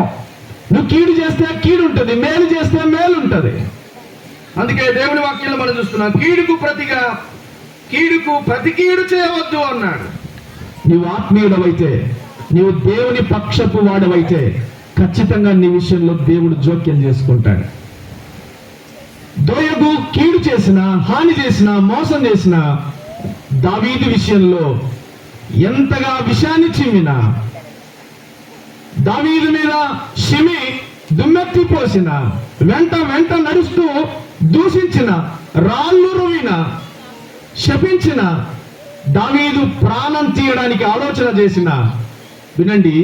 S4: నువ్వు కీడు చేస్తే కీడు ఉంటుంది, మేలు చేస్తే మేలు ఉంటుంది. అందుకే దేవుని వాక్యంలో మనం చూస్తున్నాం, కీడుకు ప్రతి కీడు చేయవద్దు అన్నాడు. నీవు ఆత్మీయుడవైతే, నీవు దేవుని పక్షపు వాడవైతే ఖచ్చితంగా నీ విషయంలో దేవుడు జోక్యం చేసుకుంటాడు. దోయగు కీడు చేసిన, హాని చేసిన, మోసం చేసిన దావీదు విషయంలో ఎంతగా విషాన్ని చిమ్మిన, దావీదు మీద షిమి దుమ్మెత్తి పోసిన, వెంట నడుస్తూ దూషించిన, రాళ్ళు రువిన, శపించిన, దావీదు ప్రాణం తీయడానికి ఆలోచన చేసిన, వినండి,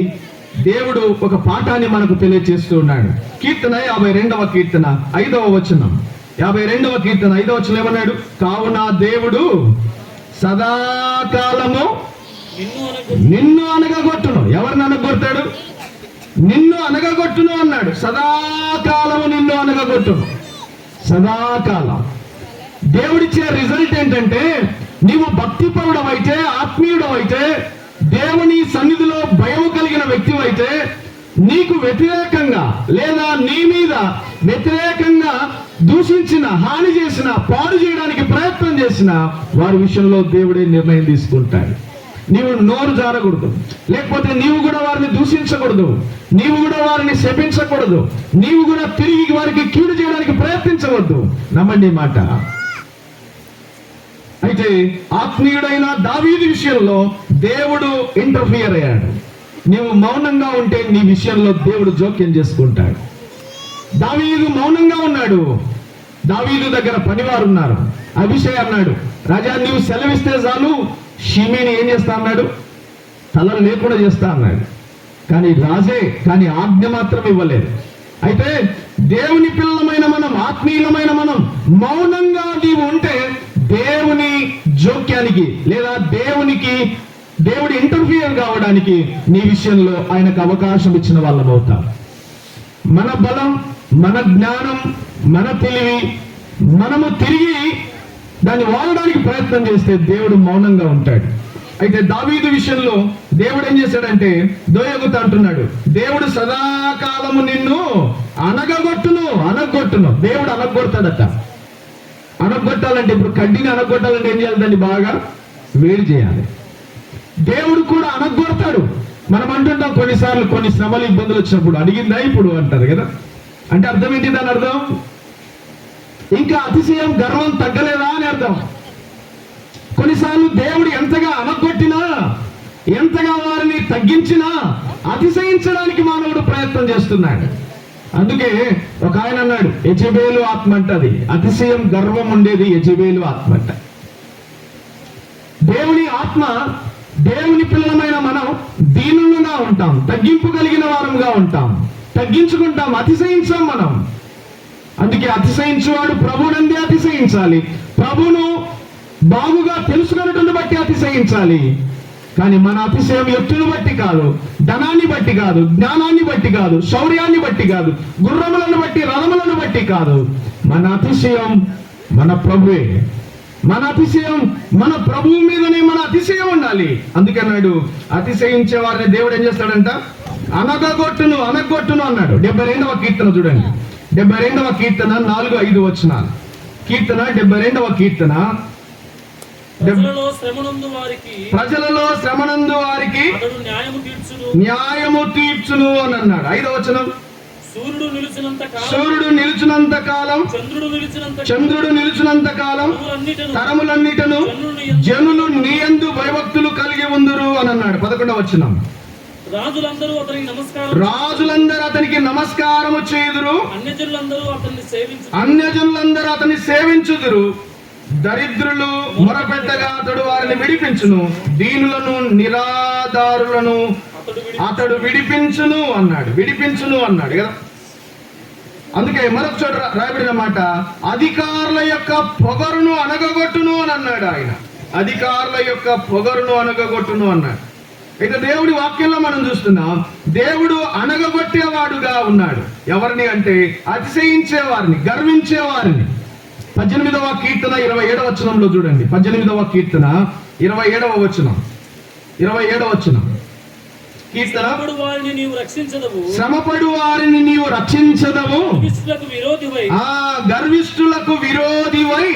S4: దేవుడు ఒక పాఠాన్ని మనకు తెలియజేస్తూ ఉన్నాడు. కీర్తన 52వ కీర్తన 5వ వచనం. 52వ కీర్తన 5వ వచనం ఏమన్నాడు? కావున దేవుడు సదాకాలము నిన్ను అనగగొట్టును. ఎవరిని అనగొడతాడు? నిన్ను అనగగొట్టును అన్నాడు. సదాకాలము నిన్ను అనగగొట్టును. సదాకాలం. దేవుడిచ్చే రిజల్ట్ ఏంటంటే, నీవు భక్తిపరుడవైతే, ఆత్మీయుడవైతే, దేవుని సన్నిధిలో భయం కలిగిన వ్యక్తివైతే, నీకు వ్యతిరేకంగా లేదా నీ మీద వ్యతిరేకంగా దూషించిన, హాని చేసిన, పాడు చేయడానికి ప్రయత్నం చేసిన వారి విషయంలో దేవుడే నిర్ణయం తీసుకుంటాడు. నీవు నోరు జారకూడదు, లేకపోతే నీవు కూడా వారిని దూషించకూడదు, నీవు కూడా వారిని శపించకూడదు, నీవు కూడా తిరిగి వారికి కీడు చేయడానికి ప్రయత్నించవద్దు. నమ్మండి మాట. అయితే ఆత్మీయుడైన దావీదు విషయంలో దేవుడు ఇంటర్ఫియర్ అయ్యాడు. నీవు మౌనంగా ఉంటే నీ విషయంలో దేవుడు జోక్యం చేసుకుంటాడు. దావీదు మౌనంగా ఉన్నాడు. దావీదు దగ్గర పనివారు ఉన్నారు. అభిషై అన్నాడు, రాజా నీవు సెలవిస్తే చాలు షిమీని ఏం చేస్తా అన్నాడు? తల లేకుండా చేస్తా అన్నాడు. కానీ ఆజ్ఞ మాత్రం ఇవ్వలేదు. అయితే దేవుని పిల్లలమైన మనం, ఆత్మీయులమైన మనం మౌనంగా నీవు ఉంటే దేవుని జోక్యానికి లేదా దేవుడి ఇంటర్ఫియర్ కావడానికి నీ విషయంలో ఆయనకు అవకాశం ఇచ్చిన వాళ్ళం అవుతాం. మన బలం, మన జ్ఞానం, మన తెలివి మనము తిరిగి దాన్ని వాడడానికి ప్రయత్నం చేస్తే దేవుడు మౌనంగా ఉంటాడు. అయితే దావీదు విషయంలో దేవుడు ఏం చేశాడంటే, దోయగుతా అంటున్నాడు, దేవుడు సదాకాలము నిన్ను అనగొట్టును. దేవుడు అనగొడతాడట. అనగొట్టాలంటే, ఇప్పుడు కడ్డీని అనగొట్టాలంటే ఏం చేయాలి? దాన్ని బాగా వేడి చేయాలి. దేవుడు కూడా అనగొడతాడు. మనం అంటుంటాం కొన్నిసార్లు, కొన్ని శ్రమలు, ఇబ్బందులు వచ్చినప్పుడు, అడిగిందా ఇప్పుడు అంటారు కదా. అంటే అర్థం ఏంటి? దాని అర్థం ఇంకా అతిశయం, గర్వం తగ్గలేదా అని అర్థం. కొన్నిసార్లు దేవుడు ఎంతగా అనగొట్టినా, ఎంతగా వారిని తగ్గించినా అతిశయించడానికి మానవుడు ప్రయత్నం చేస్తున్నాడు. అందుకే ఒక ఆయన అన్నాడు, యెజెబెలు ఆత్మ అంటది. అతిశయం, గర్వం ఉండేది యెజెబెలు ఆత్మ అంట. దేవుని ఆత్మ, దేవుని పిల్లలమైన మనం దీనులుగా ఉంటాం, తగ్గింపు కలిగిన వారంగా ఉంటాం, తగ్గించుకుంటాం, అతిశయించాం మనం. అందుకే అతిశయించువాడు ప్రభువునందే అతిశయించాలి. ప్రభువును బాగుగా తెలుసుకున్నటువంటి బట్టి అతిశయించాలి. కానీ మన అతిశయం ఎత్తును బట్టి కాదు, ధనాన్ని బట్టి కాదు, జ్ఞానాన్ని బట్టి కాదు, శౌర్యాన్ని బట్టి కాదు, గుర్రములను బట్టి, రథములను బట్టి కాదు. మన అతిశయం మన ప్రభువే. మన అతిశయం మన ప్రభువు మీదనే మన అతిశయం ఉండాలి. అందుకన్నాడు అతిశయించే వారిని దేవుడు ఏం చేస్తాడంట? అనగగొట్టును అన్నాడు. 72వ కీర్తన చూడండి. 72వ కీర్తన 4-5 వచనాలు. కీర్తన 72వ కీర్తన.
S5: ప్రజలలో శ్రమనందు వారికి అతడు
S4: న్యాయము తీర్చును అని అన్నాడు. 5వ వచనం. సూర్యుడు నిలిచినంత కాలం, చంద్రుడు నిలిచినంత కాలం తరములన్నిటను జనులు నీ యందు భయభక్తులు కలిగి ఉందురు అని అన్నాడు. 11వ వచనం. రాజులందరూ అతనికి నమస్కారము చేయుదురు, అన్యజనులందరూ అతన్ని సేవించుదురు. దరిద్రులు మొరపెట్టగా అతడు వారిని విడిపించును, దీనులను నిరాధారులను అతడు విడిపించును అన్నాడు కదా. అందుకే మరొక చోట రాయబడిన మాట, అధికారుల యొక్క పొగరును అనగగొట్టును అని అన్నాడు ఆయన. అధికారుల యొక్క పొగరును అనగగొట్టును అన్నాడు. ఇక దేవుడి వాక్యంలో మనం చూస్తున్నాం, దేవుడు అనగగొట్టేవాడుగా ఉన్నాడు. ఎవరిని అంటే అతిశయించేవారిని, గర్వించేవారిని. 18వ కీర్తన 27వ వచనంలో చూడండి. 18వ కీర్తన 27వ వచనం. 27వ వచనం. కీర్తన, శ్రమపడు వారిని నీవు రక్షించదవు, గర్విష్ఠులకు విరోధివై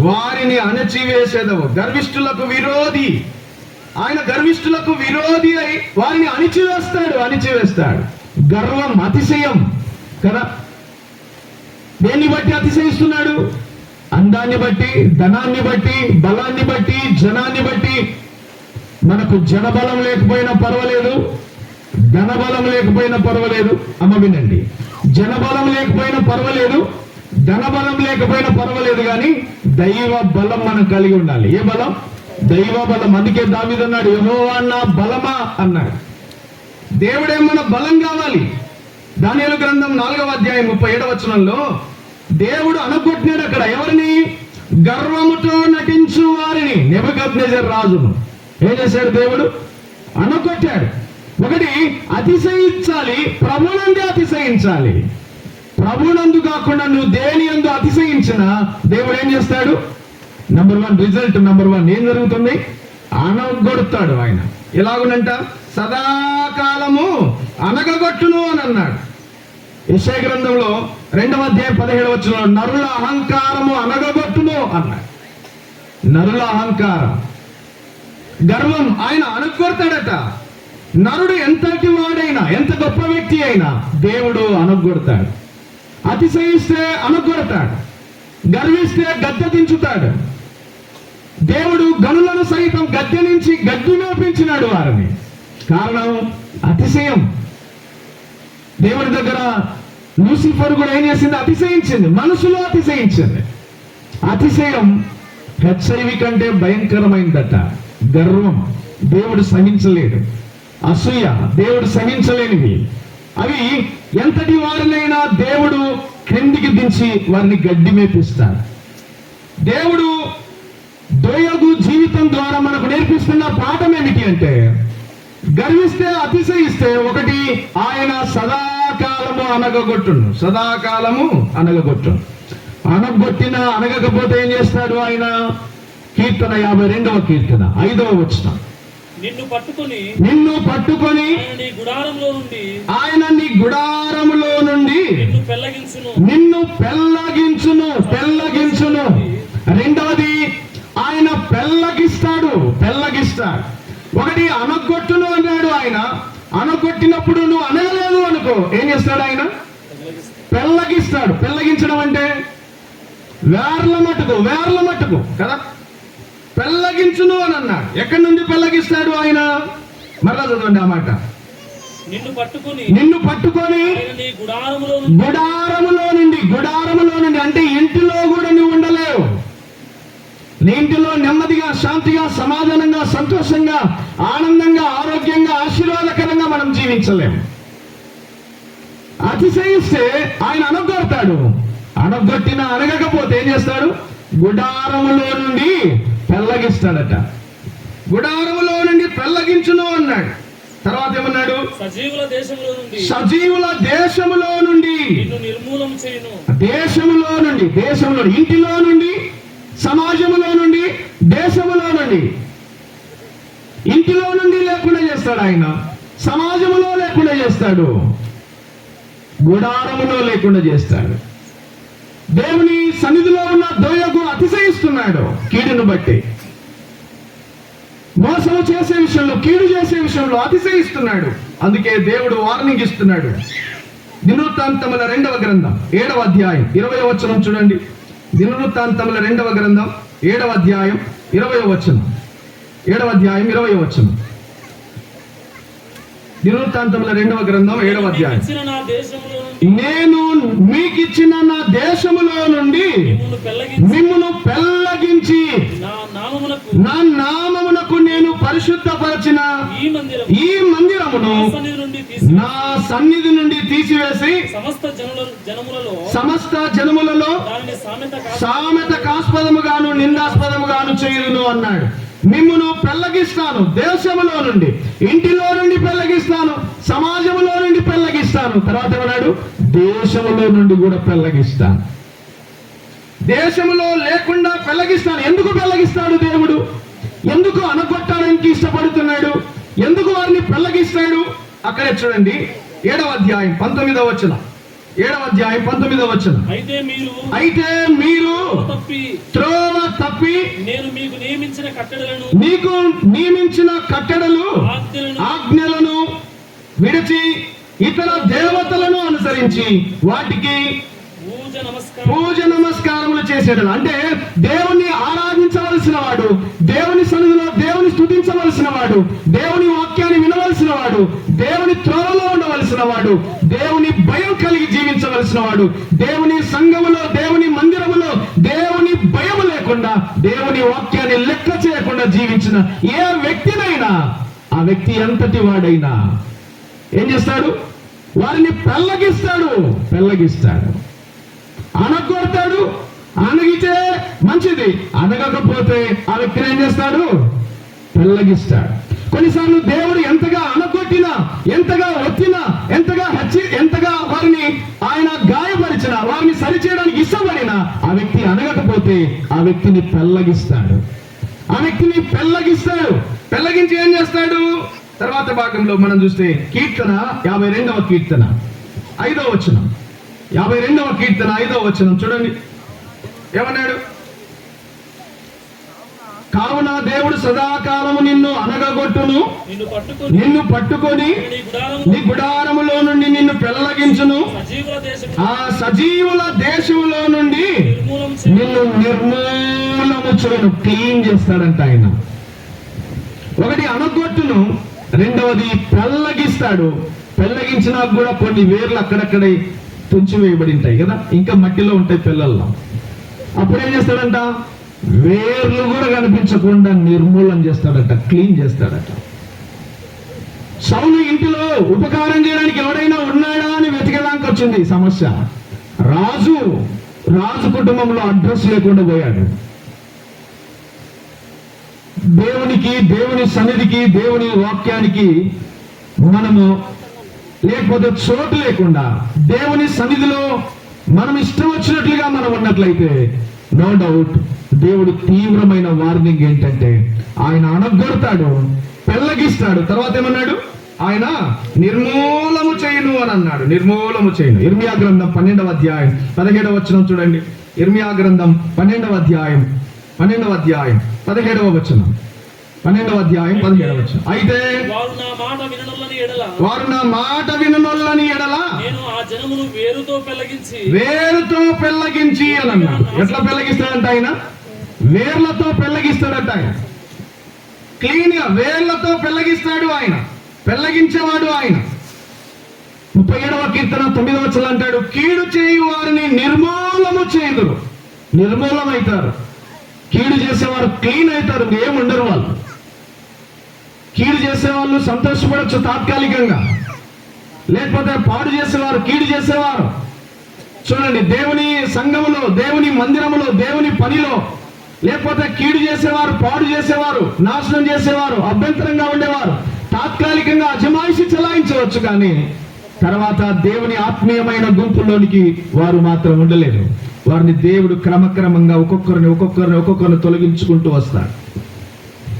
S4: వారిని అణచివేసేదవు. గర్విష్ఠులకు విరోధి ఆయన, గర్విష్ఠులకు విరోధి అయి వారిని అణిచివేస్తాడు. గర్వం, అతిశయం కదా. దేన్ని బట్టి అతిశయిస్తున్నాడు? అందాన్ని బట్టి, ధనాన్ని బట్టి, బలాన్ని బట్టి, జనాన్ని బట్టి. మనకు జనబలం లేకపోయినా పర్వాలేదు, ధనబలం లేకపోయినా పర్వాలేదు. అమ్మ వినండి, జనబలం లేకపోయినా పర్వాలేదు, ధనబలం లేకపోయినా పర్వాలేదు, కానీ దైవ బలం మనం కలిగి ఉండాలి. ఏ బలం? దైవ బలం. అందుకే దావీదు అన్నాడు, యెహోవా నా బలమా అన్నాడు. దేవుడే మన బలం కావాలి. దానియేలు గ్రంథం 4వ అధ్యాయం 37వ వచనంలో దేవుడు అనగొట్టినాడు అక్కడ. ఎవరిని? గర్వముతో నటించు వారిని. నెబుకద్నెజర్ రాజును ఏం చేశాడు? దేవుడు అనగొట్టాడు. ఒకటి, అతిశయించాలి, ప్రభునందు అతిశయించాలి. ప్రభునందు కాకుండా నువ్వు దేని యందు అతిశయించినా దేవుడు ఏం చేస్తాడు? Number 1 result. నంబర్ 1 ఏం జరుగుతుంది? అనగొడతాడు ఆయన. ఎలాగునంట? సదాకాలము అనగగొట్టును అని అన్నాడు. యెషయా గ్రంథంలో 2వ అధ్యాయం 17వ వచనంలో నరుల అహంకారము అనగగొట్టును అన్నాడు. నరుల అహంకారం, గర్వం ఆయన అనగొడతాడట. నరుడు ఎంతటి వాడైనా, ఎంత గొప్ప వ్యక్తి అయినా దేవుడు అనగొడతాడు. అతిశయిస్తే అనగొడతాడు, గర్విస్తే గద్దె దించుతాడు. దేవుడు గనులను సైతం గద్దె నుంచి గడ్డి మేపించినాడు వారిని. కారణం అతిశయం. దేవుడి దగ్గర లూసిఫర్ కూడా ఏం చేసింది? అతిశయించింది, మనసులో అతిశయించింది. అతిశయం హెచ్ఐవి కంటే భయంకరమైందట. గర్వం దేవుడు సహించలేడు. అసూయ దేవుడు సహించలేనివి. అవి ఎంతటి వారినైనా దేవుడు క్రిందికి దించి వారిని గడ్డి మేపిస్తాడు. దేవుడు దోయగు జీవితం ద్వారా మనకు నేర్పిస్తున్న పాఠం ఏమిటి అంటే, గర్విస్తే, అతిశయిస్తే ఒకటి, ఆయన సదాకాలము అనగగొట్టును. సదాకాలము అనగగొట్టును. అనగకపోతే ఏం చేస్తాడు ఆయన? కీర్తన 52వ కీర్తన 5వ వచనం.
S5: నిన్ను పట్టుకొని ఆయన నీ గుడారములో నుండి నిన్ను పెల్లగించును. రెండవది, ఆయన పెల్లగిస్తాడు. ఒకటి, అనగొట్టును అన్నాడు ఆయన. అనగొట్టినప్పుడు నువ్వు అనగలేదు అనుకో, ఏం చేస్తాడు ఆయన? పెల్లగిస్తాడు. పెల్లగించడం అంటే వేర్ల మట్టుకు కదా. పెల్లగించును అని అన్నాడు. ఎక్కడి నుండి పెల్లగిస్తాడు ఆయన? మరలా చదవండి ఆ మాట. నిన్ను పట్టుకొని గుడారములో నుండి అంటే ఇంటిలో కూడా నువ్వు ఉండలేవు. నీ ఇంటిలో నెమ్మదిగా, శాంతిగా, సమాధానంగా, సంతోషంగా, ఆనందంగా, ఆరోగ్యంగా, ఆశీర్వాదకరంగా మనం జీవించలేము. అతిశయిస్తే ఆయన అనగొడతాడు. అనగకపోతే ఏం చేస్తాడు? గుడారములో నుండి పెళ్ళగిస్తాడట. గుడారములో నుండి పెళ్ళగించును అన్నాడు. తర్వాత ఏమన్నాడు? సజీవుల దేశములో నుండి
S6: నిర్మూలం చేయను.
S5: దేశంలో ఇంటిలో నుండి, సమాజంలో నుండి, దేశములో నుండి. ఇంటిలో నుండి లేకుండా చేస్తాడు ఆయన, సమాజంలో లేకుండా చేస్తాడు, గుడారములో లేకుండా చేస్తాడు. దేవుని సన్నిధిలో ఉన్న దోయగు అతిశయిస్తున్నాడు కీడును బట్టి. మోసము చేసే విషయంలో, కీడు చేసే విషయంలో అతిశయిస్తున్నాడు. అందుకే దేవుడు వార్నింగ్ ఇస్తున్నాడు. దినవృత్తాంతముల 2వ గ్రంథం 7వ అధ్యాయం 20వ వచనం చూడండి. దినవృత్తాంతముల 2వ గ్రంథం 7వ అధ్యాయం 20వ వచనం. 7వ అధ్యాయం 20వ వచనం. దినవృత్తాంతముల 2వ గ్రంథం 7వ అధ్యాయం. నేను మీకిచ్చిన నా దేశములో నుండి మిమ్మును పెళ్ళగించి నా నామమునకు నేను పరిశుద్ధపరచిన ఈ మందిరమును నా సన్నిధి నుండి తీసివేసి సమస్త జనములలో సామెతకాస్పదముగాను నిందాస్పదముగాను చేయును అన్నాడు. మిమ్మును పెళ్ళగిస్తాను, దేశములో నుండి, ఇంటిలో నుండి పెళ్ళగిస్తాను, సమాజంలో నుండి పెళ్ళగిస్తాను. తర్వాత ఏమన్నాడు? దేశములో నుండి కూడా పెళ్ళగిస్తాను. దేశములో లేకుండా పెళ్ళగిస్తాను. ఎందుకు పెళ్ళగిస్తాడు దేవుడు? ఎందుకు అనగొట్టడానికి ఇష్టపడుతున్నాడు? ఎందుకు వారిని పెళ్ళగిస్తాడు? అక్కడే చూడండి, 7వ అధ్యాయం 19వ వచనం. 7వ అధ్యాయం 19వ వచనం. అయితే మీరు త్రోవ తప్పి
S6: నేను మీకు నియమించిన
S5: కట్టడలు ఆజ్ఞలను విడిచి ఇతర దేవతలను అనుసరించి వాటికి పూజ నమస్కారములు చేసేటలు. అంటే దేవుని ఆరాధించవలసిన వాడు, దేవుని సన్నిధిలో దేవుని స్తుతించవలసిన వాడు, దేవుని వాక్యాన్ని వినవలసిన వాడు, దేవుని త్రోవలో ఉండవలసిన వాడు, దేవుని భయం కలిగి జీవించవలసిన వాడు, దేవుని సంఘములో, దేవుని మందిరములో దేవుని భయం లేకుండా, దేవుని వాక్యాన్ని లెక్క చేయకుండా జీవించిన ఏ వ్యక్తినైనా, ఆ వ్యక్తి ఎంతటి వాడైనా ఏం చేస్తాడు? వారిని పెళ్ళగిస్తాడు. అనగొడతాడు. అనగితే మంచిది, అనగకపోతే ఆ వ్యక్తిని ఏం చేస్తాడు? పెళ్ళగిస్తాడు. కొన్నిసార్లు దేవుడు ఎంతగా అనగొట్టినా, ఎంతగా ఒత్తినా, ఎంతగా వారిని ఆయన గాయపరిచినా, వారిని సరిచేయడానికి ఇష్టపడినా ఆ వ్యక్తి అనగకపోతే ఆ వ్యక్తిని పెళ్ళగిస్తాడు. పెళ్ళగించి ఏం చేస్తాడు? తర్వాత భాగంలో మనం చూస్తే కీర్తన 52వ కీర్తన 5వ వచనం. 52వ కీర్తన 5వ వచనం చూడండి. ఏమన్నాడు? కావున దేవుడు సదాకాలము నిన్ను అనగగొట్టును, నిన్ను పట్టుకొని నీ గుడారములో నుండి నిన్ను పెళ్ళగించును, ఆ సజీవుల దేశములో నుండి నిన్ను నిర్మూలము చేయను. క్లీన్ చేస్తాడంట ఆయన. ఒకటి అనగొట్టును, రెండవది పెళ్ళగిస్తాడు. పెళ్ళగించినా కూడా కొన్ని వేర్లు అక్కడక్కడ తుంచివేయబడి ఉంటాయి కదా, ఇంకా మట్టిలో ఉంటాయి పిల్లల్లో. అప్పుడు ఏం చేస్తాడంట? వేర్లు కూడా కనిపించకుండా నిర్మూలన చేస్తాడట, క్లీన్ చేస్తాడట. సౌలు ఇంటిలో ఉపకారం చేయడానికి ఎవడైనా ఉన్నాడా అని వెతికేదానికి వచ్చింది సమస్య. రాజు కుటుంబంలో అడ్రస్ లేకుండా పోయాడు. దేవునికి, దేవుని సన్నిధికి, దేవుని వాక్యానికి మనము లేకపోతే చోటు లేకుండా దేవుని సన్నిధిలో మనం ఇష్టం వచ్చినట్లుగా మనం ఉన్నట్లయితే నో డౌట్ దేవుడు తీవ్రమైన వార్నింగ్ ఏంటంటే ఆయన అనగొడతాడు, పెళ్ళగిస్తాడు. తర్వాత ఏమన్నాడు? ఆయన నిర్మూలము చేయను అని అన్నాడు. నిర్మూలము చేయను. ఇర్మియా గ్రంథం 12వ అధ్యాయం 17వ వచనం చూడండి. ఇర్మియా గ్రంథం 12వ అధ్యాయం 17వ వచనం. 12వ అధ్యాయం 17వ వచనం. అయితే వారు నా మాట విననొల్లని ఎడల
S6: నేను ఆ జనమును వేరుతో
S5: పెళ్ళగించి అని అన్నాడు. ఎట్లా పెళ్ళగిస్తాడంట ఆయన? వేర్లతో పెళ్ళగిస్తాడట ఆయన. క్లీన్ గా వేర్లతో పెళ్ళగిస్తాడు ఆయన, పెళ్ళగించేవాడు ఆయన. 37వ కీర్తన 9వ వచనం అంటాడు, కీడు చేయు వారిని నిర్మూలము చేయుదురు. నిర్మూలమైతారు. కీడు చేసేవారు క్లీన్ అవుతారు, ఏముండరు వాళ్ళు. కీడు చేసేవాళ్ళు సంతోషపడచ్చు తాత్కాలికంగా, లేకపోతే పాడు చేసేవారు, కీడు చేసేవారు. చూడండి, దేవుని సంఘములో, దేవుని మందిరములో, దేవుని పనిలో లేకపోతే కీడు చేసేవారు, పాడు చేసేవారు, నాశనం చేసేవారు, అభ్యంతరంగా ఉండేవారు తాత్కాలికంగా అజమాయిషి చెలాయించవచ్చు, కానీ తర్వాత దేవుని ఆత్మీయమైన గుంపులోనికి వారు మాత్రం ఉండలేరు. వారిని దేవుడు క్రమక్రమంగా ఒక్కొక్కరిని తొలగించుకుంటూ వస్తాడు.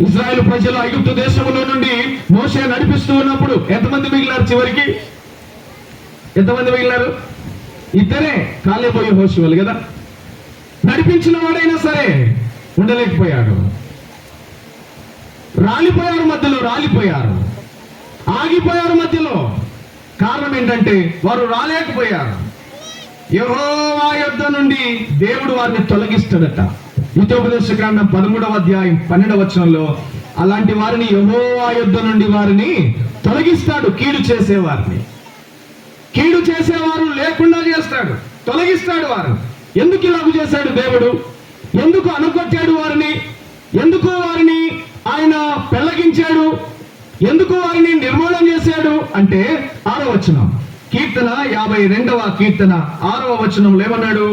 S5: ఇశ్రాయేలు ప్రజలు ఐగుప్తు దేశంలో నుండి మోషే నడిపిస్తూ ఉన్నప్పుడు ఎంతమంది మిగిలారు? చివరికి ఎంతమంది మిగిలారు? ఇద్దరే, కాలేబు యెహోషువలు కదా. నడిపించిన వాడైనా సరే ఉండలేకపోయాడు. రాలిపోయారు, మధ్యలో రాలిపోయారు, ఆగిపోయారు మధ్యలో. కారణం ఏంటంటే వారు రాలేకపోయారు. యెహోవా యొద్ద నుండి దేవుడు వారిని తొలగిస్తాడట. హితోపదేశకాండం 13వ అధ్యాయం 12వ వచనంలో అలాంటి వారిని యెహోవా యొద్ద నుండి వారిని తొలగిస్తాడు. కీడు చేసేవారు లేకుండా చేస్తాడు, తొలగిస్తాడు వారిని. ఎందుకు ఇలాగ చేశాడు దేవుడు? ఎందుకు అనుకొట్టాడు వారిని? ఎందుకు వారిని ఆయన పెళ్లగించాడు? ఎందుకు వారిని నిర్మూలన చేశాడు అంటే 6వ వచనం, కీర్తన 52వ కీర్తన 6వ వచనంలో ఏమన్నాడు?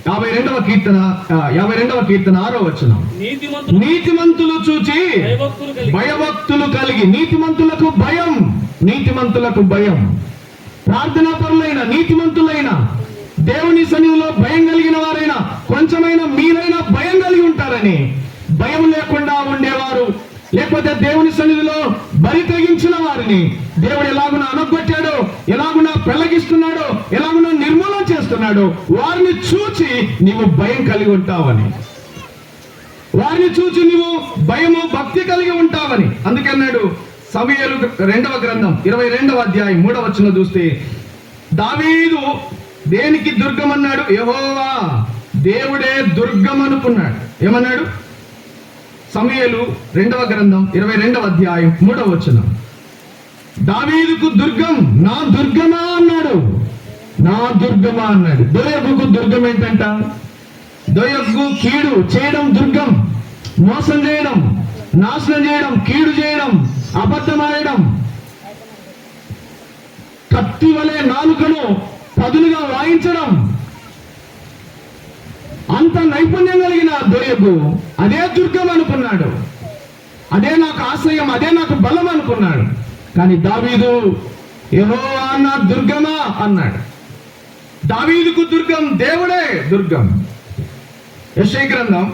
S5: 52వ కీర్తన 6వ వచనం, నీతిమంతులు చూచి భయభక్తులు కలిగి, నీతిమంతులకు భయం, ప్రార్థనా పరులైన నీతిమంతులైన దేవుని సన్నిధిలో భయం కలిగిన వారైనా కొంచెమైనా మీరైనా భయం కలిగి ఉంటారని. భయం లేకుండా ఉండేవారు, లేకపోతే దేవుని సన్నిధిలో బరి తెగించిన వారిని దేవుడు ఎలాగున అనగొట్టాడో, ఎలాగున పెళ్లగిస్తున్నాడో, ఎలాగున నిర్మూలన చేస్తున్నాడో వారిని చూచి నీవు భయం కలిగి ఉంటావని, వారిని చూచి నీవు భయము భక్తి కలిగి ఉంటావని. అందుకన్నాడు సమూయేలు 2వ గ్రంథం 22వ అధ్యాయం 3వ వచనం చూస్తే, దావీదు దేనికి దుర్గం అన్నాడు? యెహోవా దేవుడే దుర్గం అనుకున్నాడు. ఏమన్నాడు? సమూయేలు 2వ గ్రంథం 22వ అధ్యాయం 3వ వచనం, దావీదుకు దుర్గం, నా దుర్గమా అన్నాడు. నా దుర్గమా అన్నాడు. దోయగుకు దుర్గం ఏంటంట? దోయగు కీడు చేయడం దుర్గం, మోసం చేయడం, నాశనం చేయడం, కీడు చేయడం, అబద్ధమాడడం, కత్తి వలె నాలుకను పదులుగా వాయించడం, అంత నైపుణ్యం కలిగిన దోయగు అదే దుర్గం అనుకున్నాడు. అదే నాకు ఆశ్రయం, అదే నాకు బలం అనుకున్నాడు. కానీ దావీదు యెహోవా నా దుర్గమా అన్నాడు. దావీదుకు దుర్గం దేవుడే దుర్గం. యెషయా గ్రంథం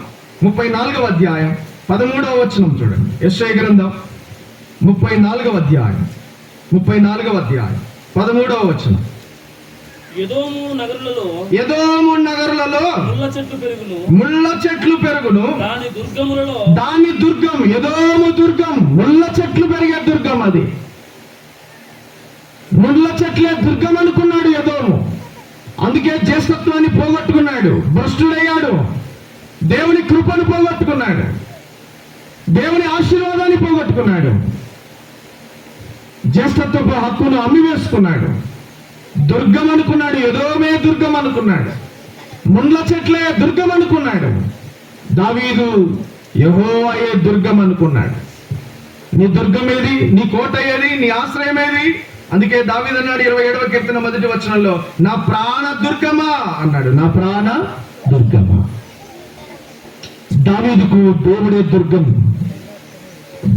S5: 34వ అధ్యాయం 13వ వచనం చూడండి. యెషయా గ్రంథం 34వ అధ్యాయం 13వ వచనం,
S6: ఎదోము నగరులలో
S5: ముళ్ళ చెట్లు పెరుగును, దాని దుర్గం ఎదోము దుర్గం, ముళ్ళ చెట్లు పెరిగే దుర్గం. అది ముళ్ళ చెట్లే దుర్గం అనుకున్నాడు ఎదోము. అందుకే జ్యేష్ఠత్వాన్ని పోగొట్టుకున్నాడు, భ్రష్టుడయ్యాడు, దేవుని కృపను పోగొట్టుకున్నాడు, దేవుని ఆశీర్వాదాన్ని పోగొట్టుకున్నాడు, జ్యేష్ఠత్వపు హక్కును అమ్మివేసుకున్నాడు. దుర్గం అనుకున్నాడు, ఎదోమే దుర్గం అనుకున్నాడు, ముండ్ల చెట్లే దుర్గం అనుకున్నాడు. దావీదు యెహోవాయే దుర్గం అనుకున్నాడు. నీ దుర్గం ఏది? నీ కోట ఏది? నీ ఆశ్రయం ఏది? అందుకే దావీదు అన్నాడు 27వ కీర్తన 1వ వచనంలో, నా ప్రాణ దుర్గమా అన్నాడు. నా ప్రాణ దుర్గమా. దావీదుకు దేవుడే దుర్గం.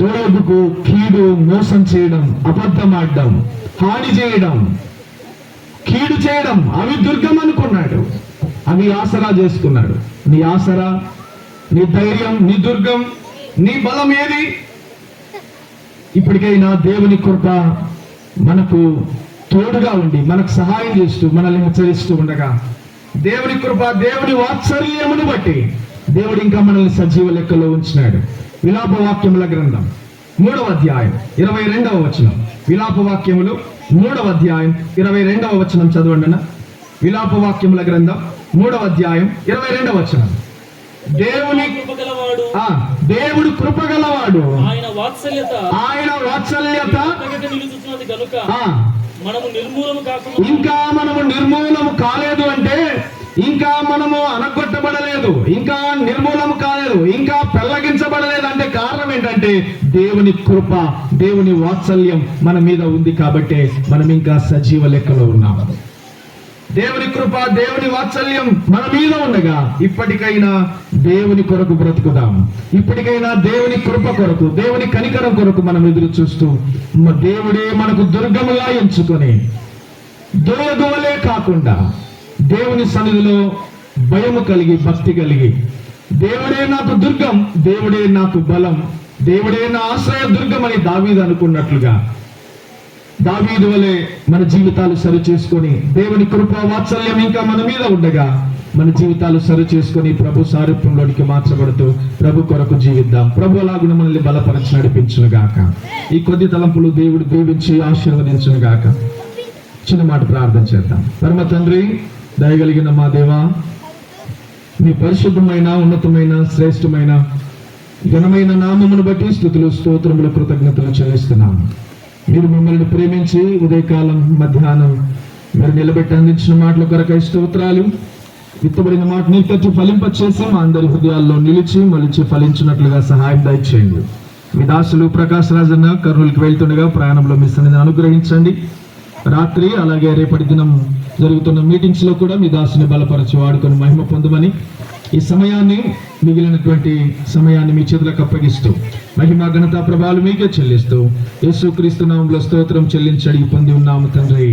S5: దోయగుకు కీడు, మోసం చేయడం, అబద్ధమాడడం, హాని చేయడం, కీడు చేయడం అవి దుర్గం అనుకున్నాడు. అవి ఆసరా చేసుకున్నాడు. నీ ఆసరా, నీ ధైర్యం, నీ దుర్గం, నీ బలం ఏది? ఇప్పటికైనా దేవుని కృప మనకు తోడుగా ఉండి మనకు సహాయం చేస్తూ మనల్ని హెచ్చరిస్తూ ఉండగా, దేవుని కృప, దేవుని వాత్సల్యమును బట్టి దేవుడు ఇంకా మనల్ని సజీవ లెక్కలో ఉంచినాడు. విలాప వాక్యముల గ్రంథం 3వ అధ్యాయం 22వ వచనం. విలాప వాక్యములు 3వ అధ్యాయం 22వ వచనం చదవండి. విలాప వాక్యముల గ్రంథం 3వ అధ్యాయం 22వ వచనం. దేవుడు కృపగలవాడు, ఆయన వాత్సల్యత ఇంకా మనము నిర్మూలము కాలేదు అంటే, ఇంకా మనము అనగొట్టబడలేదు, ఇంకా నిర్మూలము కాలేదు, ఇంకా పెళ్లగించబడలేదు అంటే కారణం ఏంటంటే అంటే దేవుని కృప, దేవుని వాత్సల్యం మన మీద ఉంది కాబట్టే మనం ఇంకా సజీవ లెక్కలో ఉన్నాం. దేవుని కృప, దేవుని వాత్సల్యం మన మీద ఉండగా ఇప్పటికైనా దేవుని కొరకు బ్రతుకుదాం. ఇప్పటికైనా దేవుని కృప కొరకు, దేవుని కనికరం కొరకు మనం ఎదురు చూస్తూ దేవుడే మనకు దుర్గముగా ఎంచుకొని దోయగోలే కాకుండా దేవుని సన్నిధిలో భయము కలిగి, భక్తి కలిగి, దేవుడే నాకు దుర్గం, దేవుడే నాకు బలం, దేవుడే నా ఆశ్రయ దుర్గం అని దావీదు అనుకున్నట్లుగా దావీదు వలె మన జీవితాలు సరి చేసుకొని, దేవుని కృప వాత్సల్యం ఇంకా మన మీద ఉండగా మన జీవితాలు సరి చేసుకొని ప్రభు సారూప్యంలోనికి మార్చబడుతూ ప్రభు కొరకు జీవిద్దాం. ప్రభు అలాగున మనల్ని బలపరచి నడిపించును గాక. ఈ కొద్ది తలంపులు దేవుడు దీవించి ఆశీర్వదించును గాక. చిన్న మాట ప్రార్థన చేద్దాం. పరమ తండ్రి, దయగలిగిన మా దేవా, మీ పరిశుద్ధమైన, ఉన్నతమైన, శ్రేష్టమైన, ఘనమైన నామమును బట్టి స్తుతులు, స్తోత్రములు, కృతజ్ఞతలు చెల్లిస్తున్నాము. మీరు మమ్మల్ని ప్రేమించి ఉదయకాలం, మధ్యాహ్నం మీరు నిలబెట్టి అందించిన మాటల కొరకై స్తోత్రాలు. విత్తబడిన మాట నీకట్టి ఫలింపచేసి మా అందరి హృదయాల్లో నిలిచి మొలిచి ఫలించినట్లుగా సహాయం దయచేయండి. మీ దాసులు ప్రకాశ్ రాజన్న కర్నూలుకి వెళ్తుండగా ప్రయాణంలో మీ సన్నిధిని అనుగ్రహించండి. రాత్రి అలాగే రేపటి దినం జరుగుతున్న మీటింగ్స్ లో కూడా మీ దాసుని బలపరచి వాడుకొని మహిమ పొందమని, ఈ సమయాన్ని, మిగిలినటువంటి సమయాన్ని మీ చేతులకు అప్పగిస్తూ మహిమ, ఘనత, ప్రభావాలు మీకే చెల్లిస్తూ యేసుక్రీస్తు నామములో స్తోత్రం చెల్లించి అడిగి పొంది ఉన్నాము తండ్రి.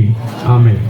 S5: ఆమేన్.